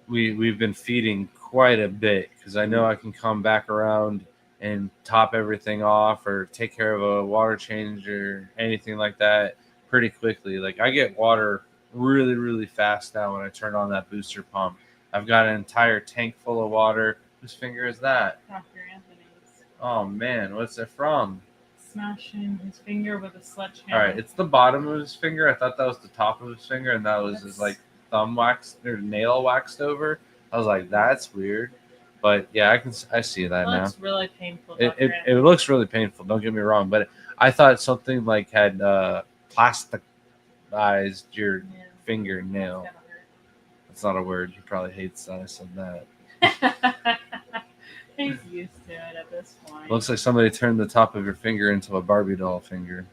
we've been feeding quite a bit because I know I can come back around and top everything off or take care of a water change or anything like that pretty quickly. Like I get water really, really fast now when I turn on that booster pump. I've got an entire tank full of water. Whose finger is that? Dr. Anthony's Oh man, what's it from? smashing his finger with a sledgehammer. All right, it's the bottom of his finger. I thought that was the top of his finger, and that was his like thumb waxed or nail waxed over. I was like, that's weird. But yeah, I see that now. Looks really painful. It looks really painful. Don't get me wrong, but I thought something like had plasticized your fingernail. That's not a word. He probably hates that I said that. He's used to it at this point. Looks like somebody turned the top of your finger into a Barbie doll finger.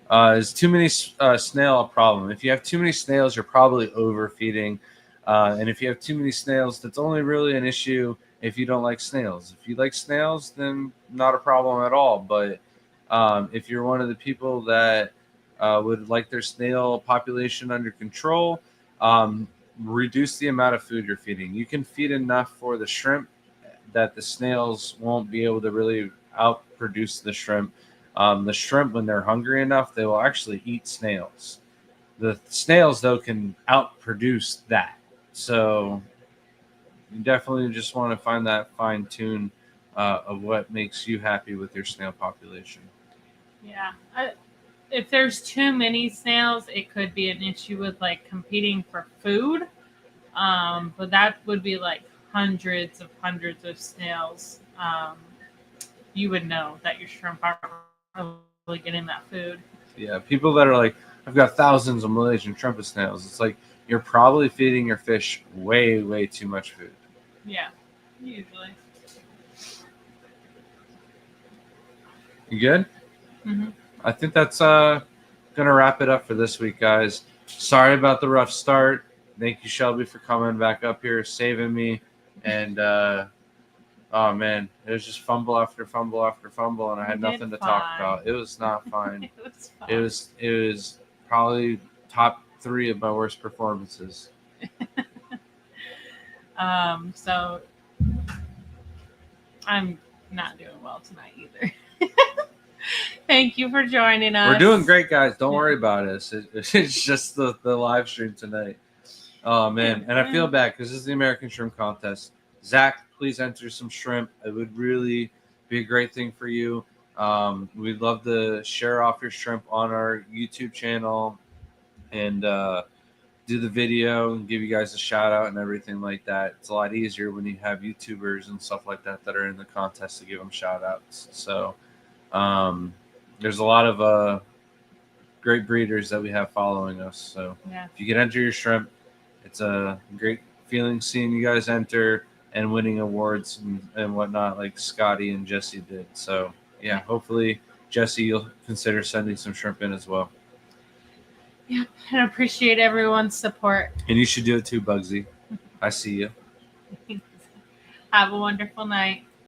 Is too many snail a problem? If you have too many snails, you're probably overfeeding. And if you have too many snails, that's only really an issue if you don't like snails. If you like snails, then not a problem at all. But if you're one of the people that would like their snail population under control, reduce the amount of food you're feeding. You can feed enough for the shrimp that the snails won't be able to really outproduce the shrimp. The shrimp, when they're hungry enough, they will actually eat snails. The snails, though, can outproduce that. So you definitely just want to find that fine tune of what makes you happy with your snail population. Yeah. If there's too many snails, it could be an issue with like competing for food. But that would be like hundreds of snails. You would know that your shrimp aren't really getting that food. Yeah, people that are like, I've got thousands of Malaysian trumpet snails. It's like you're probably feeding your fish way, way too much food. Yeah, usually. You good? Mm-hmm. I think that's gonna wrap it up for this week, guys. Sorry about the rough start. Thank you, Shelby, for coming back up here, saving me. And oh man, it was just fumble after fumble after fumble, and I had nothing to talk about. It was not fun. It was probably top 3 of my worst performances. So I'm not doing well tonight either. Thank you for joining us. We're doing great, guys. Don't worry about us. It's just the live stream tonight. Oh man, and I feel bad because this is the American Shrimp Contest. Zach, please enter some shrimp. It would really be a great thing for you. We'd love to share off your shrimp on our YouTube channel and do the video and give you guys a shout out and everything like that. It's a lot easier when you have YouTubers and stuff like that that are in the contest to give them shout outs. So there's a lot of great breeders that we have following us. So Yeah. if you can enter your shrimp, it's a great feeling seeing you guys enter and winning awards and whatnot, like Scotty and Jesse did. So yeah, hopefully Jesse, you'll consider sending some shrimp in as well. Yeah, I appreciate everyone's support. And you should do it too, Bugsy. I see you. Have a wonderful night.